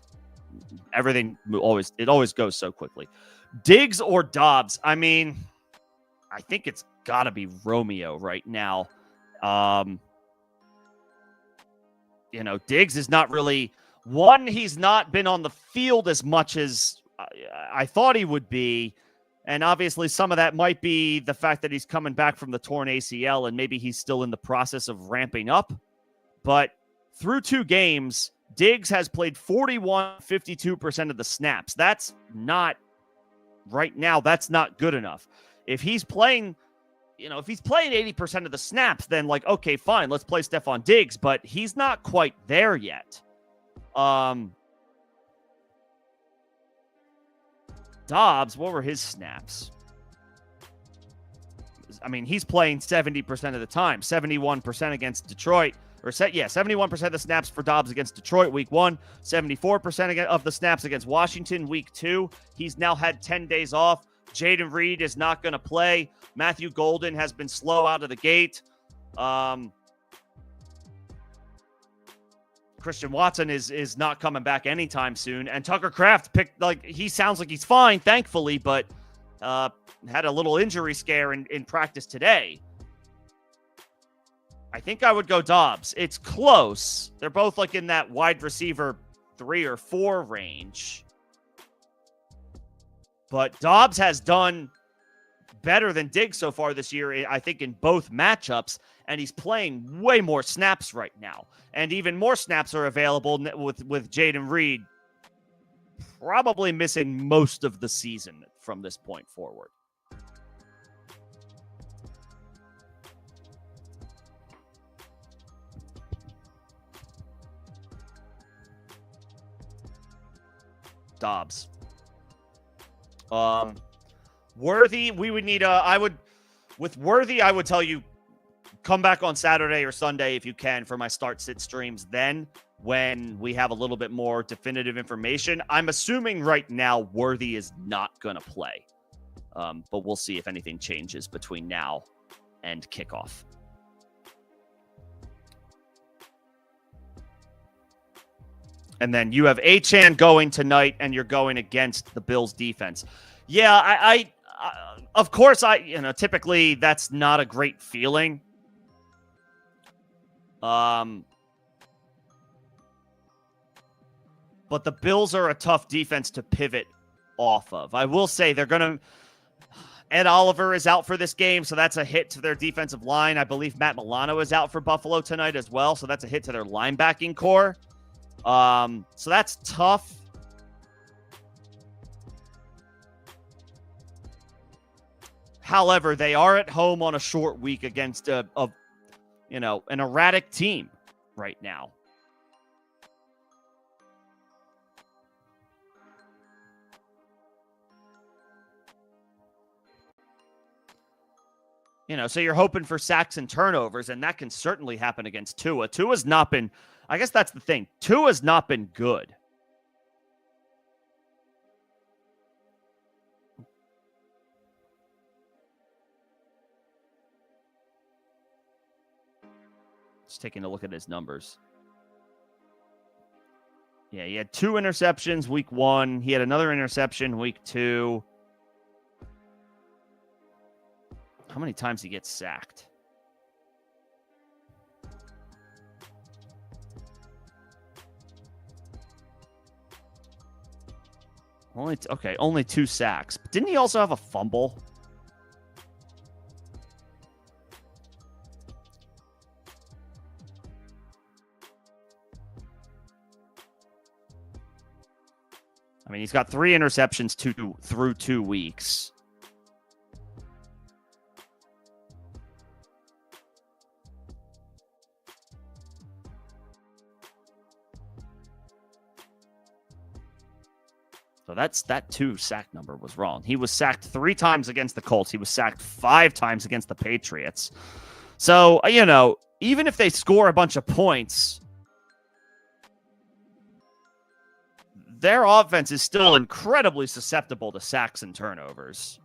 everything always goes so quickly. Diggs or Dobbs? I mean, I think it's got to be Romeo right now. Diggs is not really he's not been on the field as much as I thought he would be. And obviously some of that might be the fact that he's coming back from the torn ACL and maybe he's still in the process of ramping up. But through 2 games, Diggs has played 52% of the snaps. That's not right now. That's not good enough. If he's playing 80% of the snaps, then okay, fine, let's play Stephon Diggs, but he's not quite there yet. Dobbs, what were his snaps? I mean, he's playing 70% of the time, 71% against Detroit. 71% of the snaps for Dobbs against Detroit week 1, 74% of the snaps against Washington week 2. He's now had 10 days off. Jaden Reed is not going to play. Matthew Golden has been slow out of the gate. Christian Watson is not coming back anytime soon. And Tucker Kraft he sounds like he's fine, thankfully, but had a little injury scare in practice today. I think I would go Dobbs. It's close. They're both in that wide receiver 3 or 4 range. But Dobbs has done better than Diggs so far this year, I think, in both matchups. And he's playing way more snaps right now. And even more snaps are available with Jaden Reed probably missing most of the season from this point forward. Dobbs. Worthy, we would need with Worthy, I would tell you, come back on Saturday or Sunday if you can for my start-sit streams then, when we have a little bit more definitive information. I'm assuming right now Worthy is not going to play, but we'll see if anything changes between now and kickoff. And then you have Achane going tonight, and you're going against the Bills defense. Yeah, I of course, typically that's not a great feeling. But the Bills are a tough defense to pivot off of. I will say Ed Oliver is out for this game, so that's a hit to their defensive line. I believe Matt Milano is out for Buffalo tonight as well, so that's a hit to their linebacking core. So that's tough. However, they are at home on a short week against an erratic team right now. So you're hoping for sacks and turnovers, and that can certainly happen against Tua. Tua's not been, I guess that's the thing. Tua's not been good. Just taking a look at his numbers. Yeah, he had 2 interceptions week 1. He had another interception week 2. How many times he gets sacked? Only 2 sacks. But didn't he also have a fumble? I mean, he's got 3 interceptions through 2 weeks. So that 2 sack number was wrong. He was sacked 3 times against the Colts. He was sacked 5 times against the Patriots. So, even if they score a bunch of points, their offense is still incredibly susceptible to sacks and turnovers.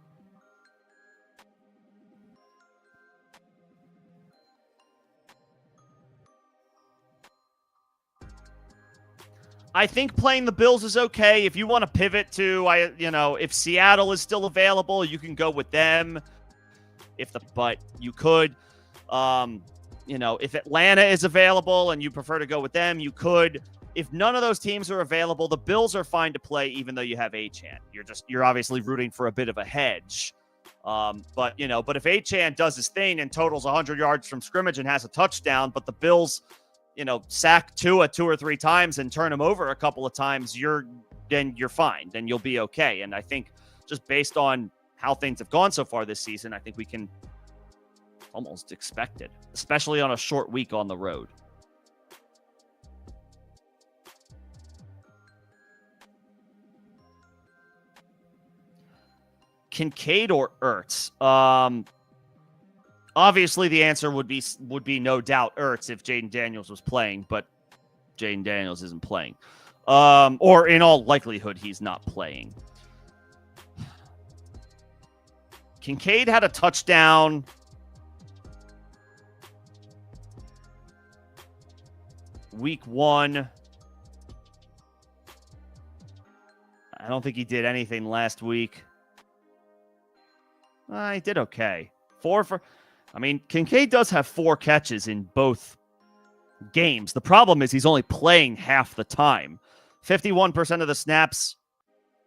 I think playing the Bills is okay. If you want to pivot to, if Seattle is still available, you can go with them. But you could, if Atlanta is available and you prefer to go with them, you could. If none of those teams are available, the Bills are fine to play, even though you have Achane. You're obviously rooting for a bit of a hedge. But if Achane does his thing and totals 100 yards from scrimmage and has a touchdown, but the Bills, sack Tua 2 or 3 times and turn him over a couple of times, then you're fine. Then you'll be okay. And I think just based on how things have gone so far this season, I think we can almost expect it, especially on a short week on the road. Kincaid or Ertz? Obviously, the answer would be no doubt Ertz if Jaden Daniels was playing, but Jaden Daniels isn't playing. Or in all likelihood, he's not playing. Kincaid had a touchdown week 1. I don't think he did anything last week. He did okay. Kincaid does have 4 catches in both games. The problem is he's only playing half the time. 51% of the snaps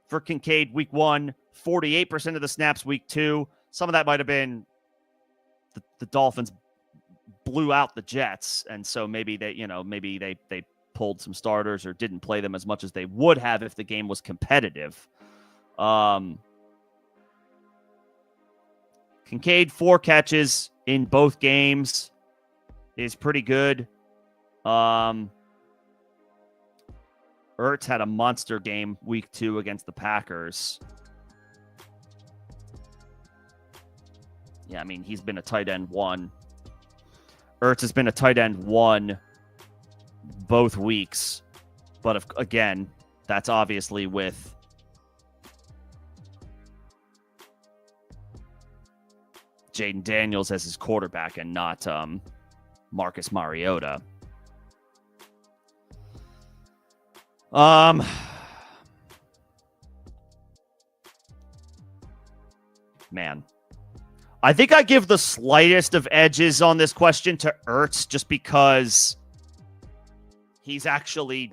for Kincaid week 1, 48% of the snaps week 2. Some of that might have been the Dolphins blew out the Jets, and so maybe they pulled some starters or didn't play them as much as they would have if the game was competitive. Kincaid, 4 catches in both games is pretty good. Ertz had a monster game week 2 against the Packers. Yeah, he's been a tight end 1. Ertz has been a tight end 1 both weeks. But again, that's obviously with Jaden Daniels as his quarterback and not Marcus Mariota. Man. I think I give the slightest of edges on this question to Ertz just because he's actually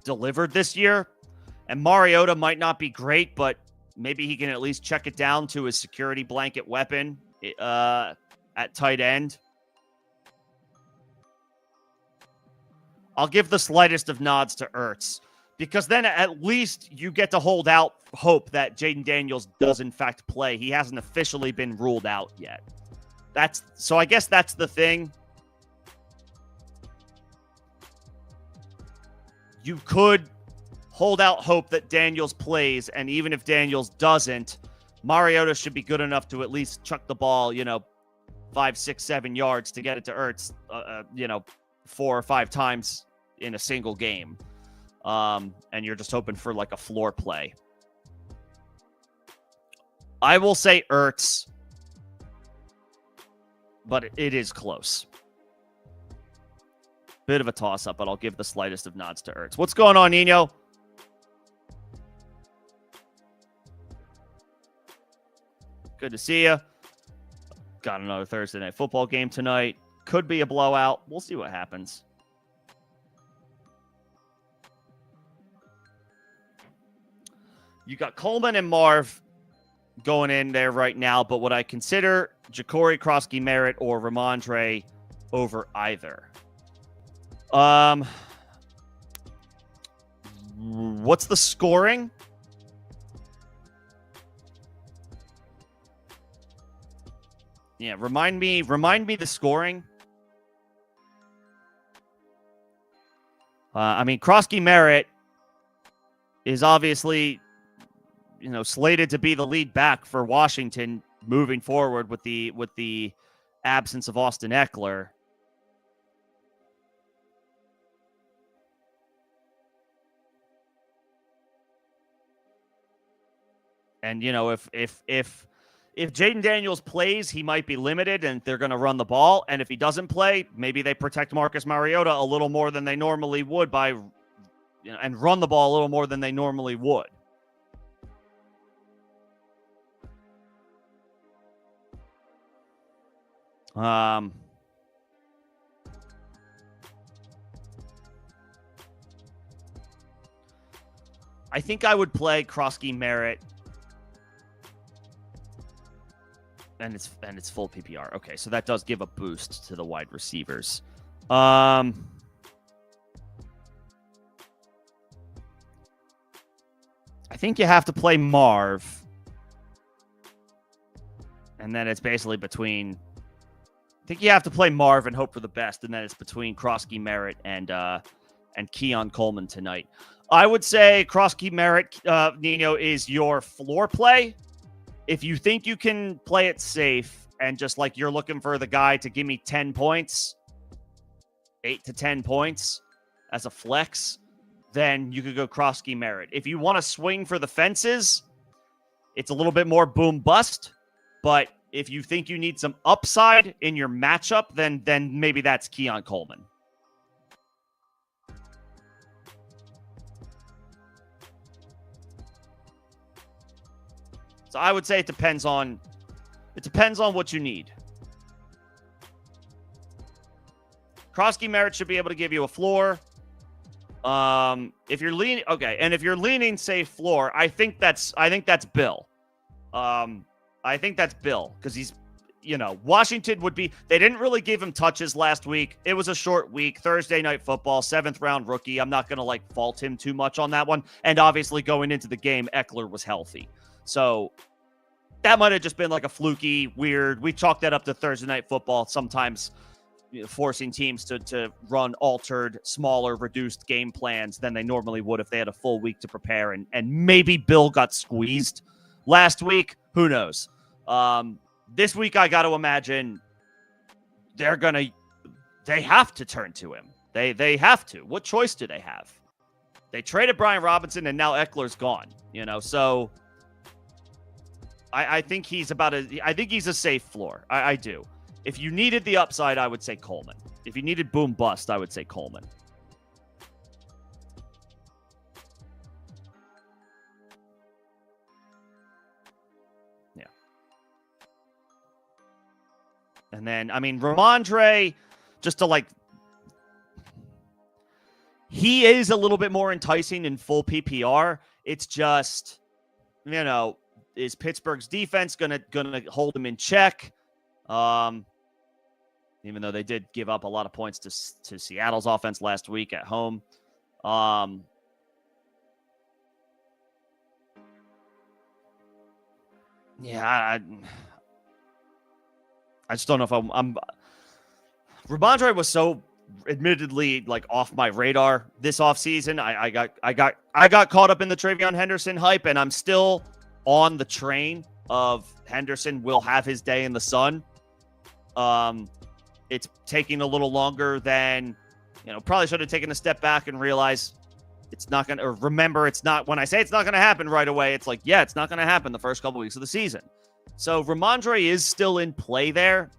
delivered this year. And Mariota might not be great, but maybe he can at least check it down to his security blanket weapon at tight end. I'll give the slightest of nods to Ertz because then at least you get to hold out hope that Jaden Daniels does in fact play. He hasn't officially been ruled out yet. So I guess that's the thing. You could hold out hope that Daniels plays, and even if Daniels doesn't, Mariota should be good enough to at least chuck the ball, 5, 6, 7 yards to get it to Ertz, 4 or 5 times in a single game. And you're just hoping for like a floor play. I will say Ertz, but it is close. Bit of a toss-up, but I'll give the slightest of nods to Ertz. What's going on, Nino? Good to see you. Got another Thursday night football game tonight. Could be a blowout. We'll see what happens. You got Coleman and Marv going in there right now, but would I consider Ja'Cory, Croskey-Merritt, or Ramondre over either? What's the scoring? Yeah, remind me the scoring. Croskey-Merritt is obviously, slated to be the lead back for Washington moving forward with the absence of Austin Eckler. And if Jaden Daniels plays, he might be limited, and they're going to run the ball. And if he doesn't play, maybe they protect Marcus Mariota a little more than they normally would and run the ball a little more than they normally would. I think I would play Croskey-Merritt. And it's full PPR. Okay, so that does give a boost to the wide receivers. I think you have to play Marv. And then it's basically between... I think you have to play Marv and hope for the best, and then it's between Croskey-Merritt and Keon Coleman tonight. I would say Croskey-Merritt, Nino, is your floor play. If you think you can play it safe and just like you're looking for the guy to give me 10 points, 8 to 10 points as a flex, then you could go Croskey-Merritt. If you want to swing for the fences, it's a little bit more boom bust. But if you think you need some upside in your matchup, then maybe that's Keon Coleman. So I would say it depends on what you need. Croskey-Merritt should be able to give you a floor. If you're leaning, okay, and if you're leaning safe floor, I think that's Bill. I think that's Bill because he's, Washington would be. They didn't really give him touches last week. It was a short week. Thursday night football, 7th round rookie. I'm not gonna fault him too much on that one. And obviously going into the game, Eckler was healthy. So that might have just been a fluky, weird. We chalk that up to Thursday night football, sometimes forcing teams to run altered, smaller, reduced game plans than they normally would if they had a full week to prepare. And maybe Bill got squeezed last week. Who knows? This week, I got to imagine they have to turn to him. They have to. What choice do they have? They traded Brian Robinson, and now Eckler's gone. So I think he's a safe floor. I do. If you needed the upside, I would say Coleman. If you needed boom bust, I would say Coleman. Yeah. And then, Ramondre, just to he is a little bit more enticing in full PPR. It's just, is Pittsburgh's defense gonna hold him in check? Even though they did give up a lot of points to Seattle's offense last week at home. I just don't know if I'm Ramondre was so admittedly off my radar this offseason. I got caught up in the Travion Henderson hype, and I'm still on the train of Henderson will have his day in the sun. It's taking a little longer than, probably should have taken a step back and realized it's not going to, or remember it's not, when I say it's not going to happen right away, it's it's not going to happen the first couple weeks of the season. So Ramondre is still in play there.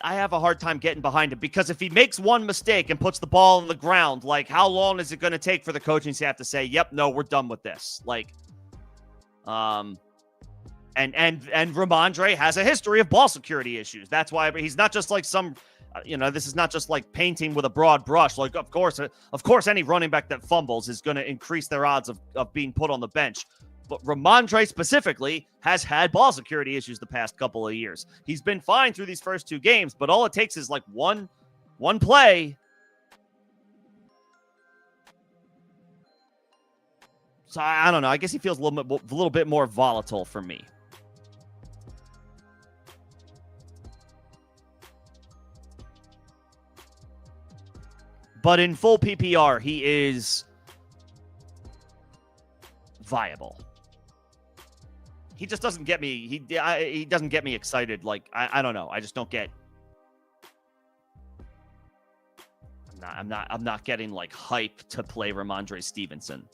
I have a hard time getting behind him because if he makes one mistake and puts the ball on the ground, how long is it going to take for the coaching staff to say, yep, no, we're done with this? And Ramondre has a history of ball security issues. That's why he's not just some, this is not just painting with a broad brush. Of course, any running back that fumbles is going to increase their odds of being put on the bench. But Ramondre specifically has had ball security issues the past couple of years. He's been fine through these first 2 games, but all it takes is one play. So I don't know. I guess he feels a little bit more volatile for me. But in full PPR, he is viable. He just doesn't get me. He doesn't get me excited. I don't know. I just don't get. I'm not getting hype to play Ramondre Stevenson.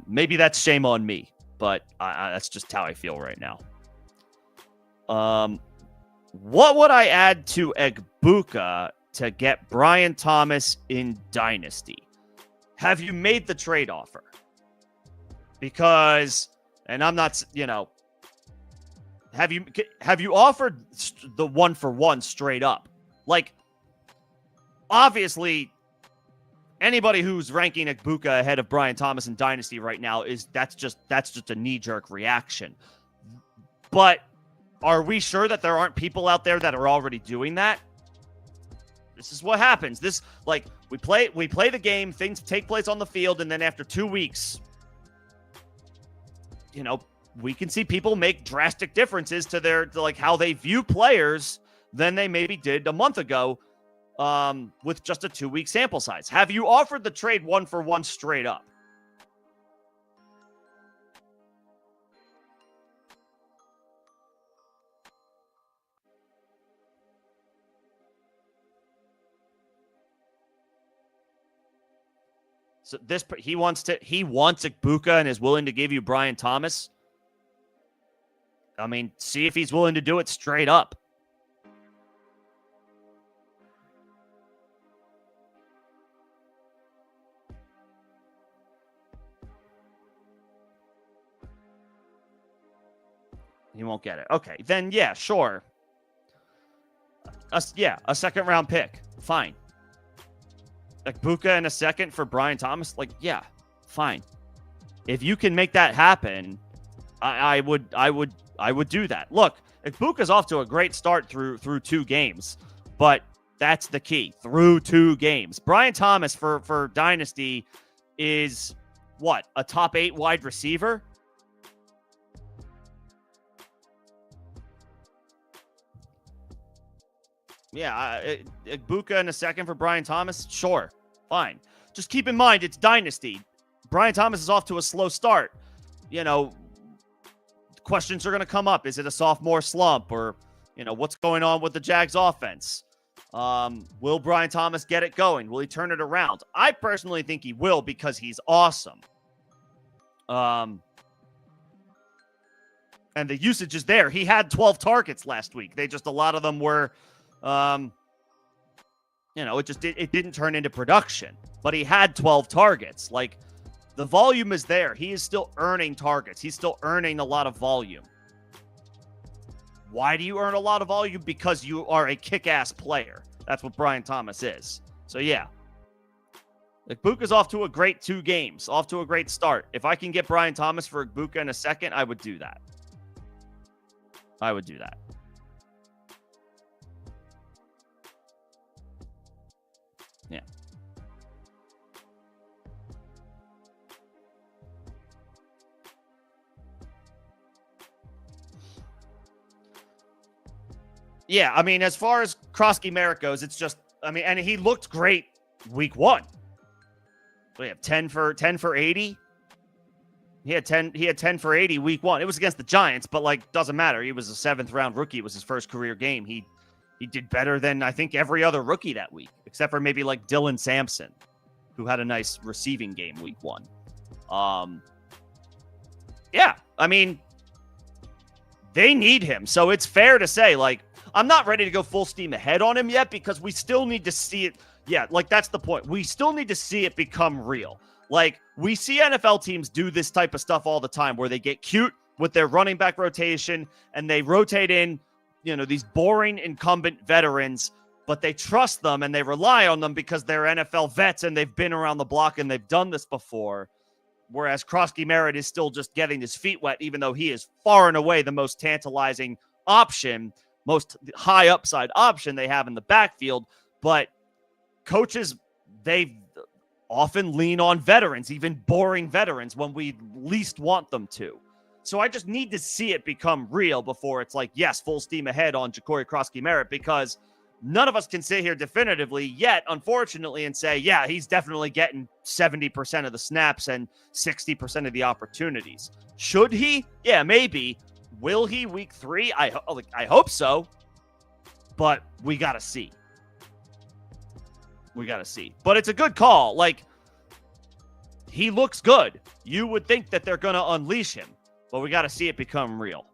Maybe that's shame on me, but that's just how I feel right now. What would I add to Egbuka to get Brian Thomas in Dynasty? Have you made the trade offer? Because, and I'm not, have you offered the 1-for-1 straight up? Like, obviously, anybody who's ranking Egbuka ahead of Brian Thomas in Dynasty right now that's just a knee-jerk reaction. But are we sure that there aren't people out there that are already doing that? This is what happens. We play the game, things take place on the field, and then after 2 weeks, we can see people make drastic differences to how they view players than they maybe did a month ago with just a 2-week sample size. Have you offered the trade 1-for-1 straight up? So he wants Egbuka and is willing to give you Brian Thomas. I mean, see if he's willing to do it straight up. He won't get it. Okay, then yeah, sure. A second round pick. Fine. Egbuka in a second for Brian Thomas, yeah, fine. If you can make that happen, I would do that. Look, Egbuka's off to a great start through 2 games, but that's the key. Through 2 games. Brian Thomas for Dynasty is what? A top 8 wide receiver? Yeah, Egbuka in a second for Brian Thomas? Sure. Fine. Just keep in mind, it's Dynasty. Brian Thomas is off to a slow start. Questions are going to come up. Is it a sophomore slump? Or, what's going on with the Jags offense? Will Brian Thomas get it going? Will he turn it around? I personally think he will because he's awesome. And the usage is there. He had 12 targets last week. A lot of them were... it didn't turn into production, but he had 12 targets. The volume is there. He is still earning targets. He's still earning a lot of volume. Why do you earn a lot of volume? Because you are a kick-ass player. That's what Brian Thomas is. So yeah, Egbuka's off to a great 2 games, off to a great start. If I can get Brian Thomas for Egbuka in a second, I would do that. Yeah. Yeah, I mean, as far as Croskey-Merritt goes, it's just, and he looked great week 1. We have 10 for 80. He had 10 for 80 week 1. It was against the Giants, but doesn't matter. He was a 7th round rookie. It was his first career game. He did better than I think every other rookie that week, except for maybe Dylan Sampson, who had a nice receiving game week 1. Yeah, they need him. So it's fair to say, I'm not ready to go full steam ahead on him yet because we still need to see it. Yeah, that's the point. We still need to see it become real. We see NFL teams do this type of stuff all the time where they get cute with their running back rotation and they rotate in, these boring incumbent veterans, but they trust them and they rely on them because they're NFL vets and they've been around the block and they've done this before. Whereas Croskey-Merritt is still just getting his feet wet, even though he is far and away the most tantalizing option, most high upside option they have in the backfield. But coaches, they often lean on veterans, even boring veterans, when we least want them to. So I just need to see it become real before it's yes, full steam ahead on Jacory Croskey-Merritt, because none of us can sit here definitively yet, unfortunately, and say, yeah, he's definitely getting 70% of the snaps and 60% of the opportunities. Should he? Yeah, maybe. Will he week 3? I hope so. But we got to see. But it's a good call. He looks good. You would think that they're going to unleash him, but we got to see it become real.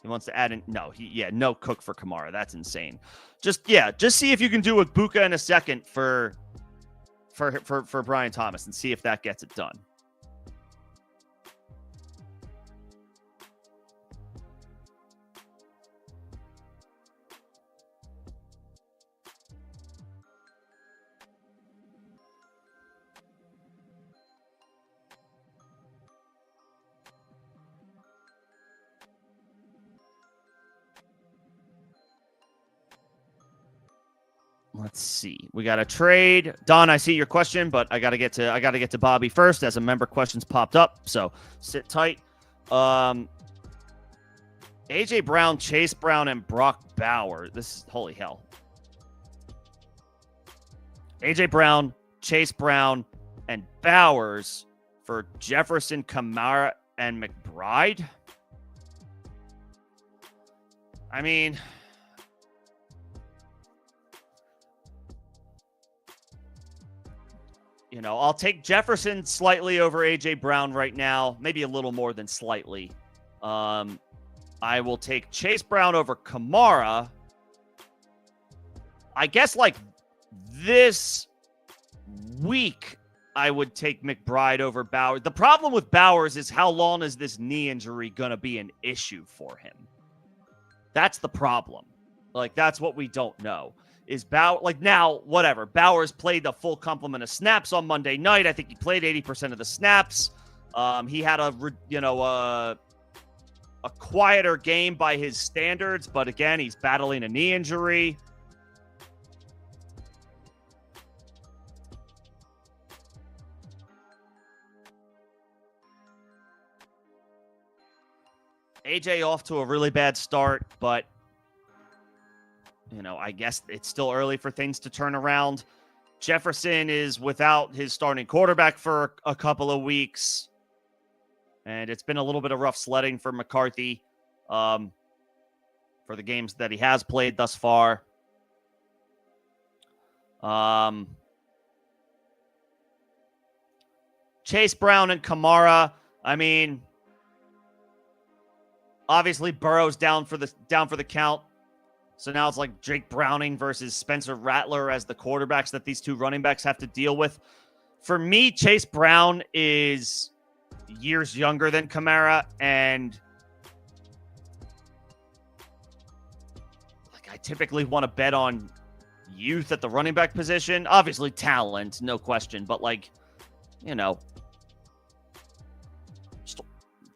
He wants to add in. No, no Cook for Kamara. That's insane. Just see if you can do Buka in a second for Brian Thomas and see if that gets it done. Let's see. We got a trade. Don, I see your question, but I gotta get to Bobby first as a member questions popped up. So sit tight. AJ Brown, Chase Brown, and Brock Bowers. This is holy hell. AJ Brown, Chase Brown, and Bowers for Jefferson, Kamara, and McBride. I mean, I'll take Jefferson slightly over A.J. Brown right now. Maybe a little more than slightly. I will take Chase Brown over Kamara. I guess like this week, I would take McBride over Bowers. The problem with Bowers is how long is this knee injury going to be an issue for him? That's the problem. Like, that's what we don't know. Is Bowers, like now, whatever. Bowers played the full complement of snaps on Monday night. I think he played 80% of the snaps. He had a quieter game by his standards, but again, he's battling a knee injury. AJ off to a really bad start, but I guess it's still early for things to turn around. Jefferson is without his starting quarterback for a couple of weeks. And it's been a little bit of rough sledding for McCarthy for the games that he has played thus far. Chase Brown and Kamara. I mean, obviously Burrow's down for the count. So now it's like Jake Browning versus Spencer Rattler as the quarterbacks that these two running backs have to deal with. For me, Chase Brown is years younger than Kamara, and like I typically want to bet on youth at the running back position. Obviously talent, no question, but like,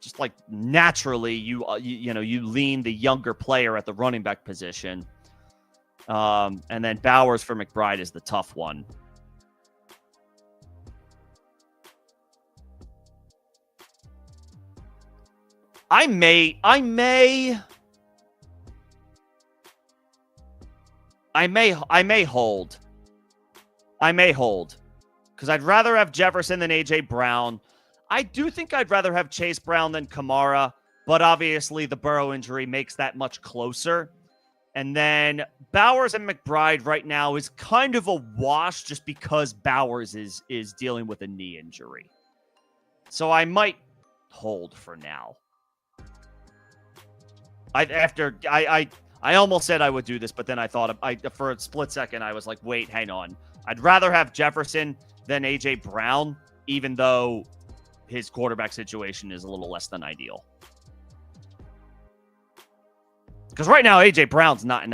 just like naturally you lean the younger player at the running back position. And then Bowers for McBride is the tough one. I may hold. Because I'd rather have Jefferson than A.J. Brown. I do think I'd rather have Chase Brown than Kamara, but obviously the Burrow injury makes that much closer. And then Bowers and McBride right now is kind of a wash just because Bowers is dealing with a knee injury. So I might hold for now. I almost said I would do this, but then I thought for a split second I was like, wait, hang on. I'd rather have Jefferson than A.J. Brown, even though his quarterback situation is a little less than ideal. Because right now, A.J. Brown's not in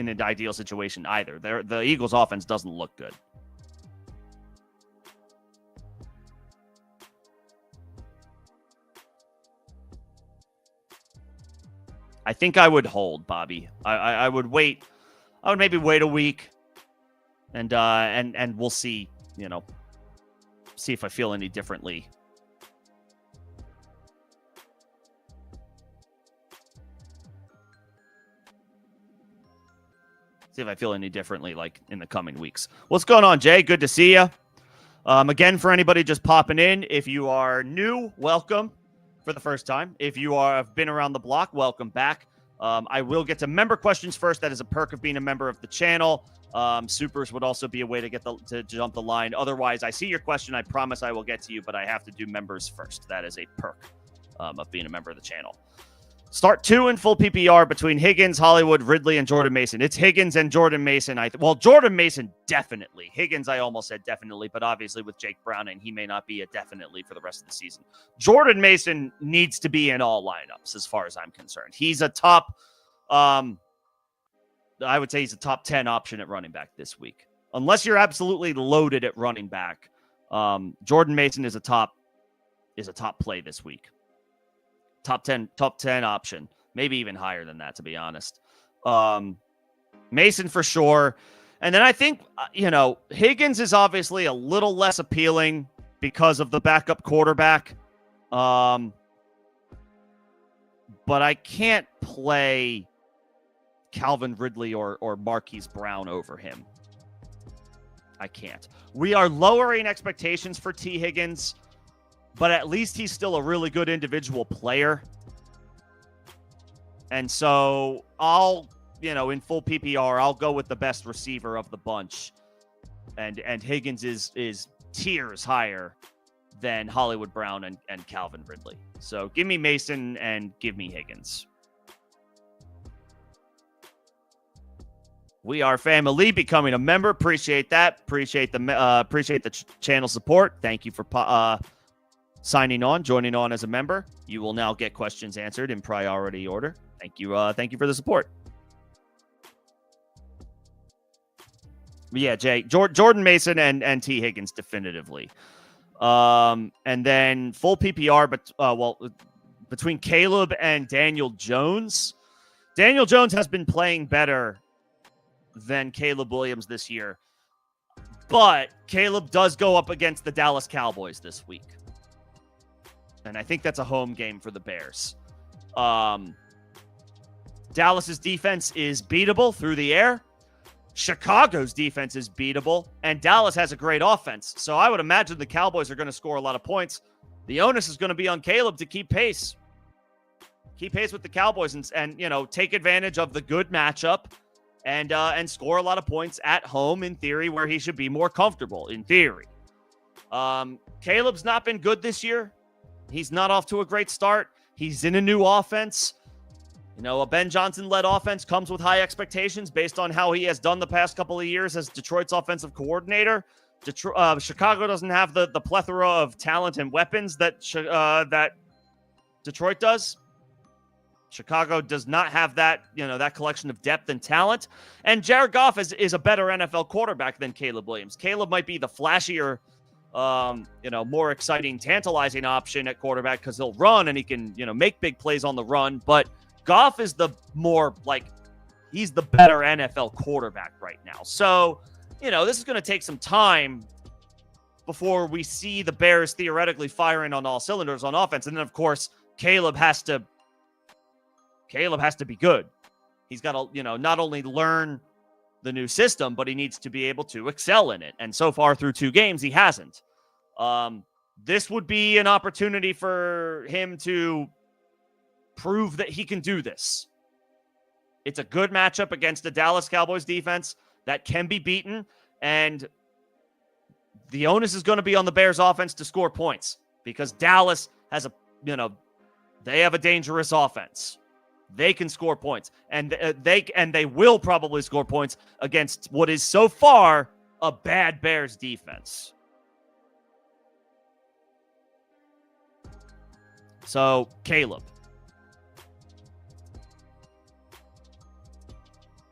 an ideal situation either. The Eagles' offense doesn't look good. I think I would hold, Bobby. I would wait. I would maybe wait a week, and we'll see. See if I feel any differently. See if I feel any differently, like in the coming weeks. What's going on, Jay? Good to see you. Again, for anybody just popping in, if you are new, welcome for the first time. If you have been around the block, welcome back. I will get to member questions first. That is a perk of being a member of the channel. Supers would also be a way to get to jump the line. Otherwise, I see your question. I promise I will get to you, but I have to do members first. That is a perk of being a member of the channel. Start 2 in full PPR between Higgins, Hollywood, Ridley, and Jordan Mason. It's Higgins and Jordan Mason. Well, Jordan Mason, definitely. Higgins, I almost said definitely, but obviously with Jake Browning, he may not be a definitely for the rest of the season. Jordan Mason needs to be in all lineups as far as I'm concerned. He's a top, I would say he's a top 10 option at running back this week. Unless you're absolutely loaded at running back, Jordan Mason is a top play this week. Top 10 option, maybe even higher than that, to be honest. Mason for sure. And then I think, Higgins is obviously a little less appealing because of the backup quarterback. But I can't play Calvin Ridley or Marquise Brown over him. I can't. We are lowering expectations for T. Higgins, but at least he's still a really good individual player. And so I'll, in full PPR, I'll go with the best receiver of the bunch. And Higgins is tiers higher than Hollywood Brown and Calvin Ridley. So give me Mason and give me Higgins. We are family. Becoming a member. Appreciate that. Appreciate the channel support. Thank you for signing on, joining on as a member. You will now get questions answered in priority order. Thank you. Thank you for the support. But yeah, Jay, Jordan Mason and T. Higgins definitively. And then full PPR, but between Caleb and Daniel Jones. Daniel Jones has been playing better than Caleb Williams this year, but Caleb does go up against the Dallas Cowboys this week. And I think that's a home game for the Bears. Dallas's defense is beatable through the air. Chicago's defense is beatable. And Dallas has a great offense. So I would imagine the Cowboys are going to score a lot of points. The onus is going to be on Caleb to keep pace. Keep pace with the Cowboys and take advantage of the good matchup and score a lot of points at home, in theory, where he should be more comfortable, in theory. Caleb's not been good this year. He's not off to a great start. He's in a new offense. A Ben Johnson-led offense comes with high expectations based on how he has done the past couple of years as Detroit's offensive coordinator. Chicago doesn't have the plethora of talent and weapons that Detroit does. Chicago does not have that, that collection of depth and talent. And Jared Goff is a better NFL quarterback than Caleb Williams. Caleb might be the flashier, more exciting, tantalizing option at quarterback because he'll run and he can, make big plays on the run. But Goff is the more he's the better NFL quarterback right now. So, this is going to take some time before we see the Bears theoretically firing on all cylinders on offense. And then, of course, Caleb has to be good. He's got to, not only learn the new system, but he needs to be able to excel in it. And so far through 2 games, he hasn't. This would be an opportunity for him to prove that he can do this. It's a good matchup against the Dallas Cowboys defense that can be beaten, and the onus is going to be on the Bears offense to score points because Dallas has they have a dangerous offense. They can score points, and they will probably score points against what is so far a bad Bears defense. So, Caleb.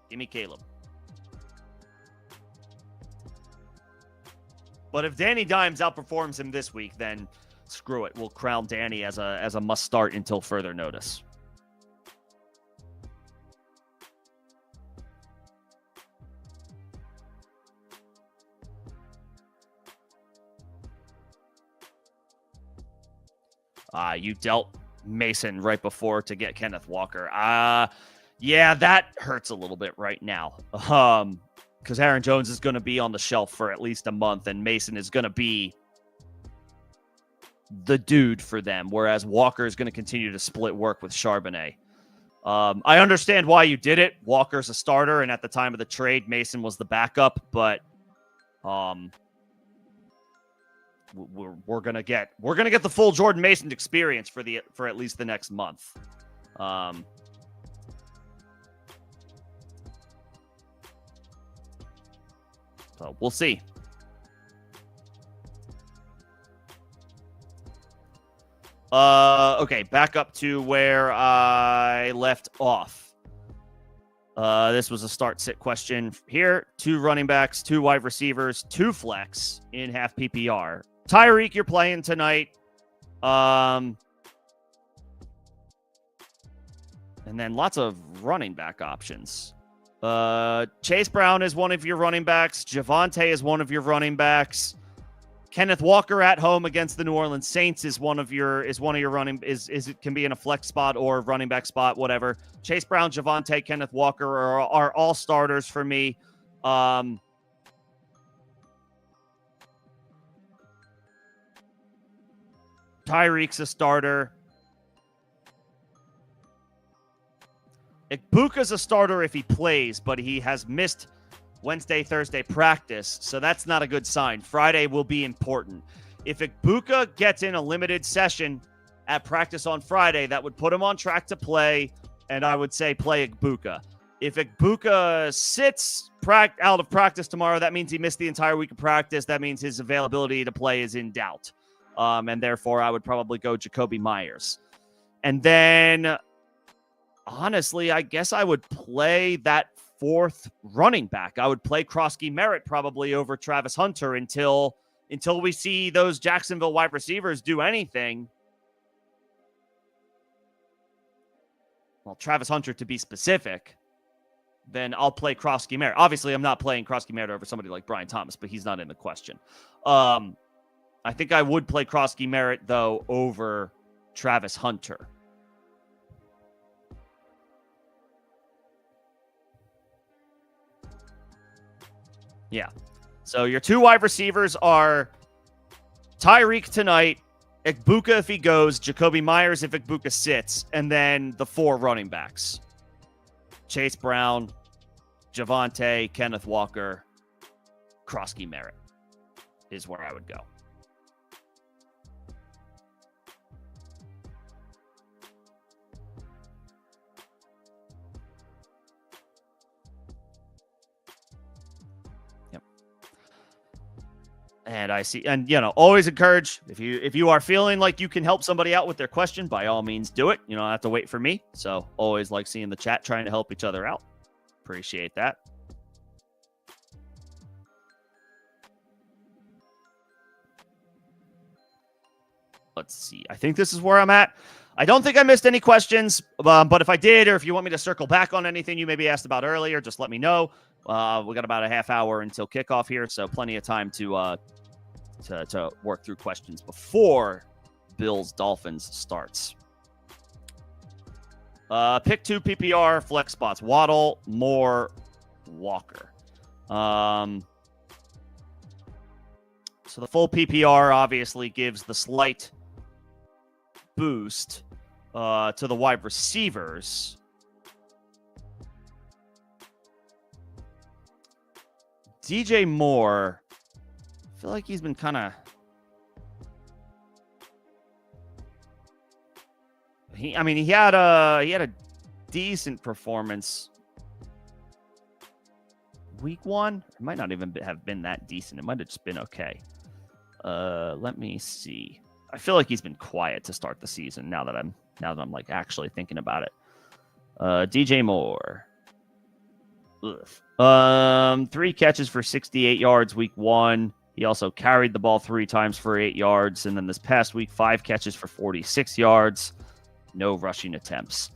Give me Caleb. But if Danny Dimes outperforms him this week, then screw it. We'll crown Danny as a must start until further notice. You dealt Mason right before to get Kenneth Walker. Yeah, that hurts a little bit right now. Because Aaron Jones is going to be on the shelf for at least a month, and Mason is going to be the dude for them, whereas Walker is going to continue to split work with Charbonnet. I understand why you did it. Walker's a starter, and at the time of the trade, Mason was the backup. But we're gonna get the full Jordan Mason experience for at least the next month. So we'll see. Okay, back up to where I left off. This was a start-sit question here. 2 running backs, 2 wide receivers, 2 flex in half PPR. Tyreek, you're playing tonight. And then lots of running back options. Chase Brown is one of your running backs. Javonte is one of your running backs. Kenneth Walker at home against the New Orleans Saints is one of your running it can be in a flex spot or running back spot, whatever. Chase Brown, Javonte, Kenneth Walker are all starters for me. Tyreek's a starter. Igbuka's a starter if he plays, but he has missed Wednesday, Thursday practice, so that's not a good sign. Friday will be important. If Igbuka gets in a limited session at practice on Friday, that would put him on track to play, and I would say play Igbuka. If Igbuka sits out of practice tomorrow, that means he missed the entire week of practice. That means his availability to play is in doubt, and therefore I would probably go Jakobi Meyers. And then, honestly, I guess I would play that 4th running back. I would play Croskey-Merritt probably over Travis Hunter until we see those Jacksonville wide receivers do anything. Well, Travis Hunter to be specific, then I'll play Croskey-Merritt. Obviously, I'm not playing Croskey-Merritt over somebody like Brian Thomas, but he's not in the question. I think I would play Croskey-Merritt, though, over Travis Hunter. Yeah. So your 2 wide receivers are Tyreek tonight, Igbuka if he goes, Jakobi Meyers if Igbuka sits, and then the 4 running backs. Chase Brown, Javonte, Kenneth Walker, Croskey-Merritt is where I would go. And I see, and always encourage if you are feeling like you can help somebody out with their question, by all means do it. You don't have to wait for me. So always like seeing the chat trying to help each other out. Appreciate that. Let's see. I think this is where I'm at. I don't think I missed any questions, but if I did, or if you want me to circle back on anything you maybe asked about earlier, just let me know. We got about a half hour until kickoff here, so plenty of time to work through questions before Bills-Dolphins starts. Pick 2 PPR flex spots: Waddle, Moore, Walker. So the full PPR obviously gives the slight boost to the wide receivers. DJ Moore, I feel like he's been kind of... He had a decent performance week 1. It might not even have been that decent. It might have just been okay. Let me see. I feel like he's been quiet to start the season now that I'm like actually thinking about it. DJ Moore. Ugh. 3 catches for 68 yards week 1. He also carried the ball 3 times for 8 yards. And then this past week, 5 catches for 46 yards. No rushing attempts.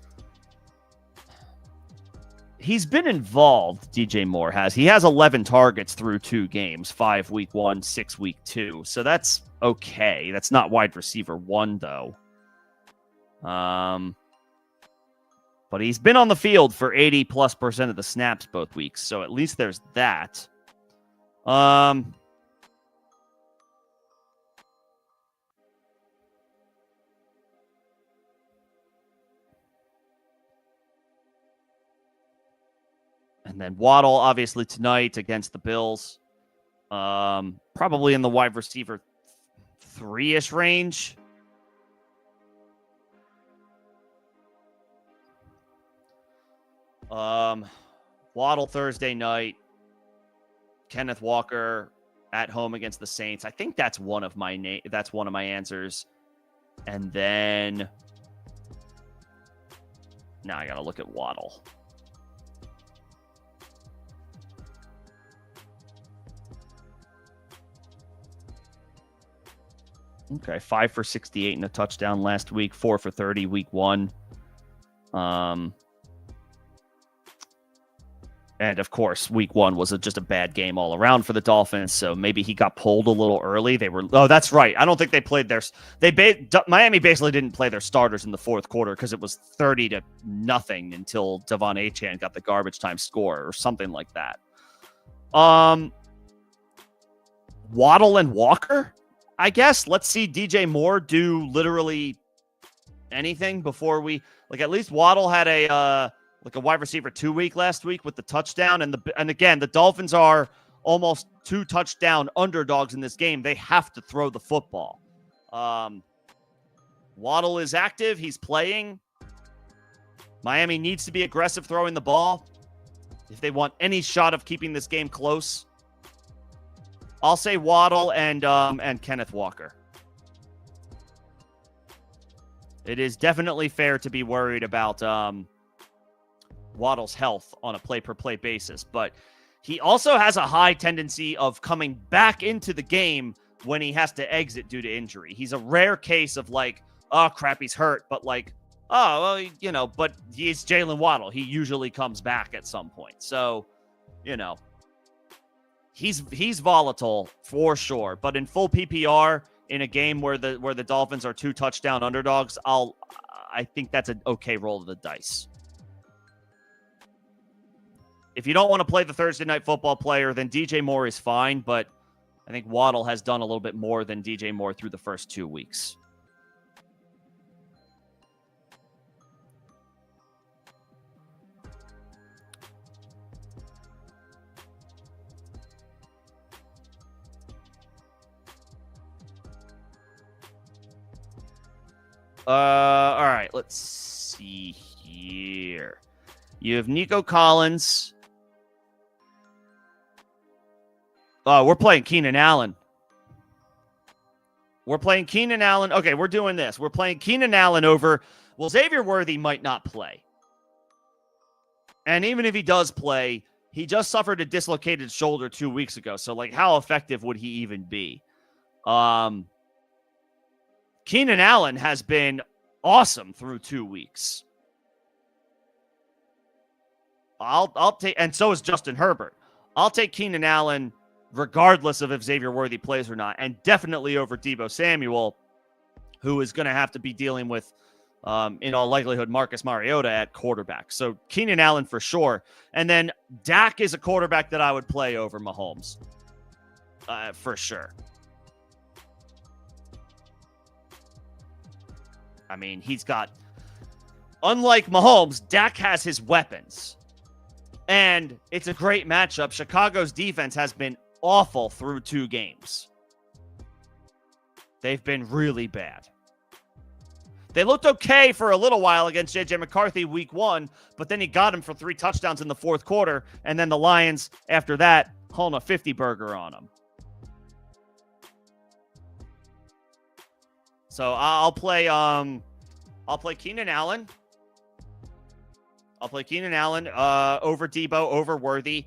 He's been involved, DJ Moore has. He has 11 targets through 2 games, 5 week 1, 6 week 2. So that's okay. That's not wide receiver 1, though. But he's been on the field for 80+% of the snaps both weeks. So at least there's that. And then Waddle, obviously, tonight against the Bills. Probably in the wide receiver 3-ish range. Waddle Thursday night. Kenneth Walker at home against the Saints. I think that's one of my answers. And then now I got to look at Waddle. Okay, 5 for 68 and a touchdown last week, 4 for 30 week 1. And of course, week 1 was just a bad game all around for the Dolphins. So maybe he got pulled a little early. That's right. I don't think they played Miami basically didn't play their starters in the fourth quarter because it was 30-0 until Devon Achane got the garbage time score or something like that. Waddle and Walker, I guess. Let's see DJ Moore do literally anything before at least Waddle had a wide receiver 2 week last week with the touchdown. And again, the Dolphins are almost 2 touchdown underdogs in this game. They have to throw the football. Waddle is active. He's playing. Miami needs to be aggressive throwing the ball if they want any shot of keeping this game close. I'll say Waddle and Kenneth Walker. It is definitely fair to be worried about Waddle's health on a play-per-play basis, but he also has a high tendency of coming back into the game when he has to exit due to injury. He's a rare case of oh crap, he's hurt, but but he's Jalen Waddle. He usually comes back at some point. So, he's volatile for sure, but in full PPR in a game where the Dolphins are 2 touchdown underdogs, I think that's an okay roll of the dice. If you don't want to play the Thursday Night Football player, then DJ Moore is fine, but I think Waddle has done a little bit more than DJ Moore through the first 2 weeks. All right, let's see here. You have Nico Collins. We're playing Keenan Allen. Okay, we're doing this. We're playing Keenan Allen over. Well, Xavier Worthy might not play. And even if he does play, he just suffered a dislocated shoulder 2 weeks ago. So, how effective would he even be? Keenan Allen has been awesome through 2 weeks. I'll take, and so is Justin Herbert. I'll take Keenan Allen regardless of if Xavier Worthy plays or not, and definitely over Deebo Samuel, who is going to have to be dealing with, in all likelihood, Marcus Mariota at quarterback. So Keenan Allen for sure. And then Dak is a quarterback that I would play over Mahomes for sure. I mean, unlike Mahomes, Dak has his weapons. And it's a great matchup. Chicago's defense has been awful through 2 games. They've been really bad. They looked okay for a little while against J.J. McCarthy week 1, but then he got him for 3 touchdowns in the fourth quarter, and then the Lions, after that, hauling a 50-burger on him. So I'll play Keenan Allen. I'll play Keenan Allen over Deebo, over Worthy,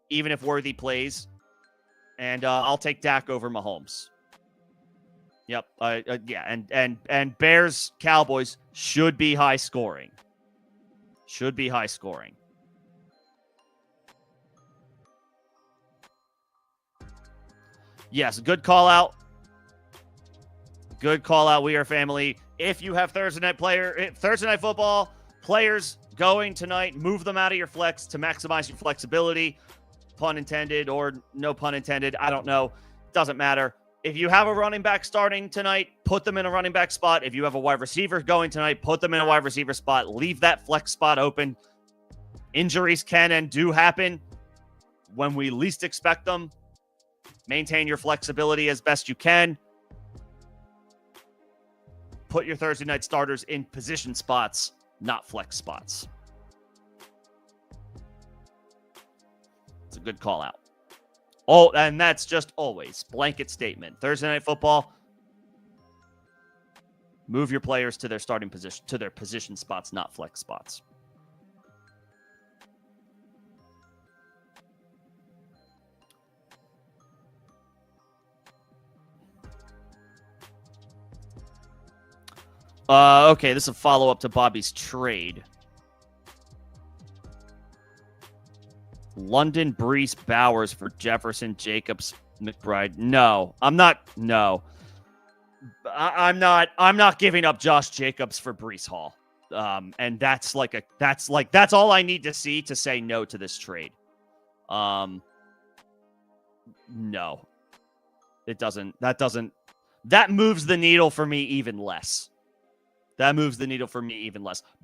even if Worthy plays. And I'll take Dak over Mahomes. Yep. Yeah. And Bears Cowboys should be high scoring. Yes. Good call out. We are family. If you have Thursday Night Football players going tonight, move them out of your flex to maximize your flexibility. Pun intended or no pun intended. I don't know. Doesn't matter. If you have a running back starting tonight, put them in a running back spot. If you have a wide receiver going tonight, put them in a wide receiver spot. Leave that flex spot open Injuries can and do happen when we least expect them. Maintain your flexibility as best you can. Put your Thursday night starters in position spots, not flex spots. It's a good call out. Oh, and that's just always blanket statement. Thursday night football, move your players to their starting position, to their position spots, not flex spots. Okay, this is a follow-up to Bobby's trade. London, Brees, Bowers for Jefferson, Jacobs, McBride. No, I'm not. No, I'm not. I'm not giving up Josh Jacobs for Brees Hall. And that's all I need to see to say no to this trade. No, it doesn't. That moves the needle for me even less.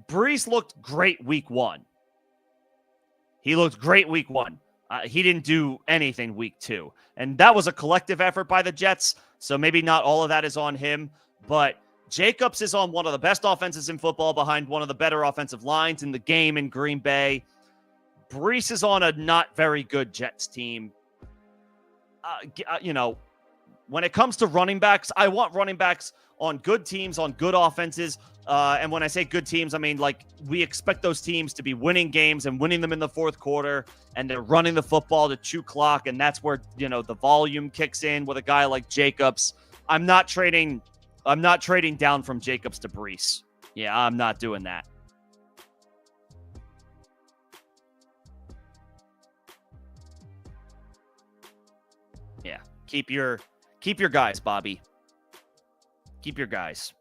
Brees looked great week one. He didn't do anything week two. And that was a collective effort by the Jets. So maybe not all of that is on him. But Jacobs is on one of the best offenses in football behind one of the better offensive lines in the game in Green Bay. Brees is on a not very good Jets team. When it comes to running backs, I want running backs on good teams, on good offenses. And when I say good teams, I mean, we expect those teams to be winning games and winning them in the fourth quarter, and they're running the football to chew clock, and that's where, the volume kicks in with a guy like Jacobs. I'm not trading down from Jacobs to Brees. Yeah, I'm not doing that. Yeah, keep your guys, Bobby. Keep your guys.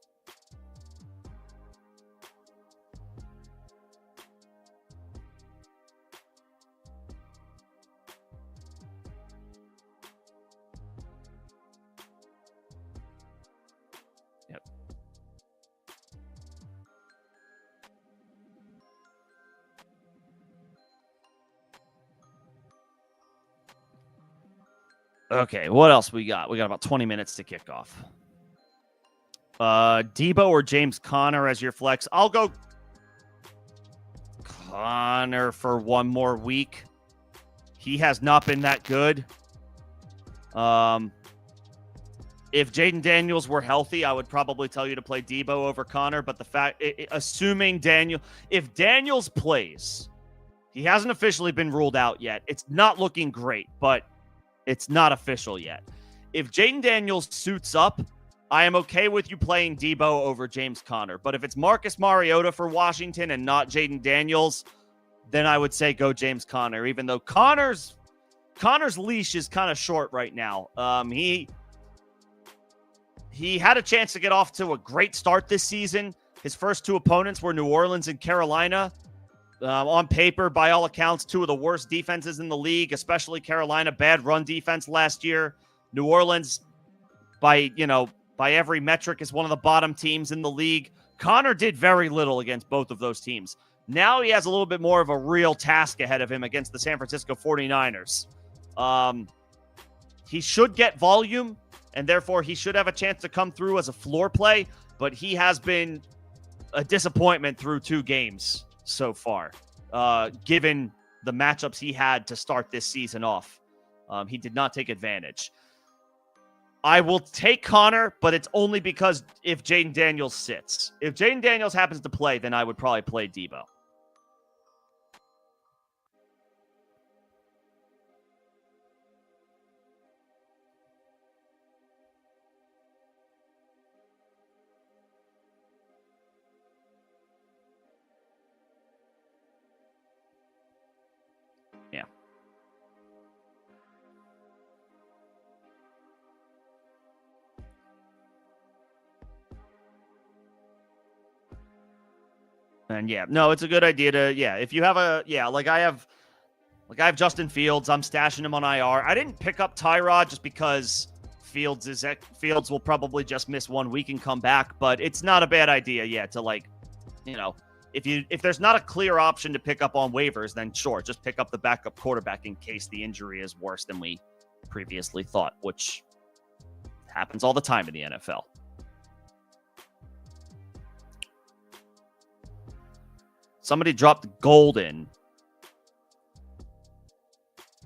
Yep. Okay, what else we got? We got about 20 minutes to kick off. Debo or James Conner as your flex? I'll go Conner for one more week. He has not been that good. If Jaden Daniels were healthy, I would probably tell you to play Debo over Conner. But assuming if Daniels plays, he hasn't officially been ruled out yet. It's not looking great, but it's not official yet. If Jaden Daniels suits up, I am okay with you playing Debo over James Conner. But if it's Marcus Mariota for Washington and not Jaden Daniels, then I would say go James Conner, even though Conner's leash is kind of short right now. He had a chance to get off to a great start this season. His first two opponents were New Orleans and Carolina. On paper, by all accounts, two of the worst defenses in the league, especially Carolina. Bad run defense last year. New Orleans, by every metric, is one of the bottom teams in the league. Conner did very little against both of those teams. Now he has a little bit more of a real task ahead of him against the San Francisco 49ers. He should get volume, and therefore he should have a chance to come through as a floor play, but he has been a disappointment through two games so far, given the matchups he had to start this season off. He did not take advantage. I will take Conner, but it's only because if Jaden Daniels sits. If Jaden Daniels happens to play, then I would probably play Debo. Yeah. And it's a good idea to, if you have I have Justin Fields. I'm stashing him on IR. I didn't pick up Tyrod just because Fields will probably just miss 1 week and come back, but it's not a bad idea, to if there's not a clear option to pick up on waivers, then sure, just pick up the backup quarterback in case the injury is worse than we previously thought, which happens all the time in the NFL. Somebody dropped Golden.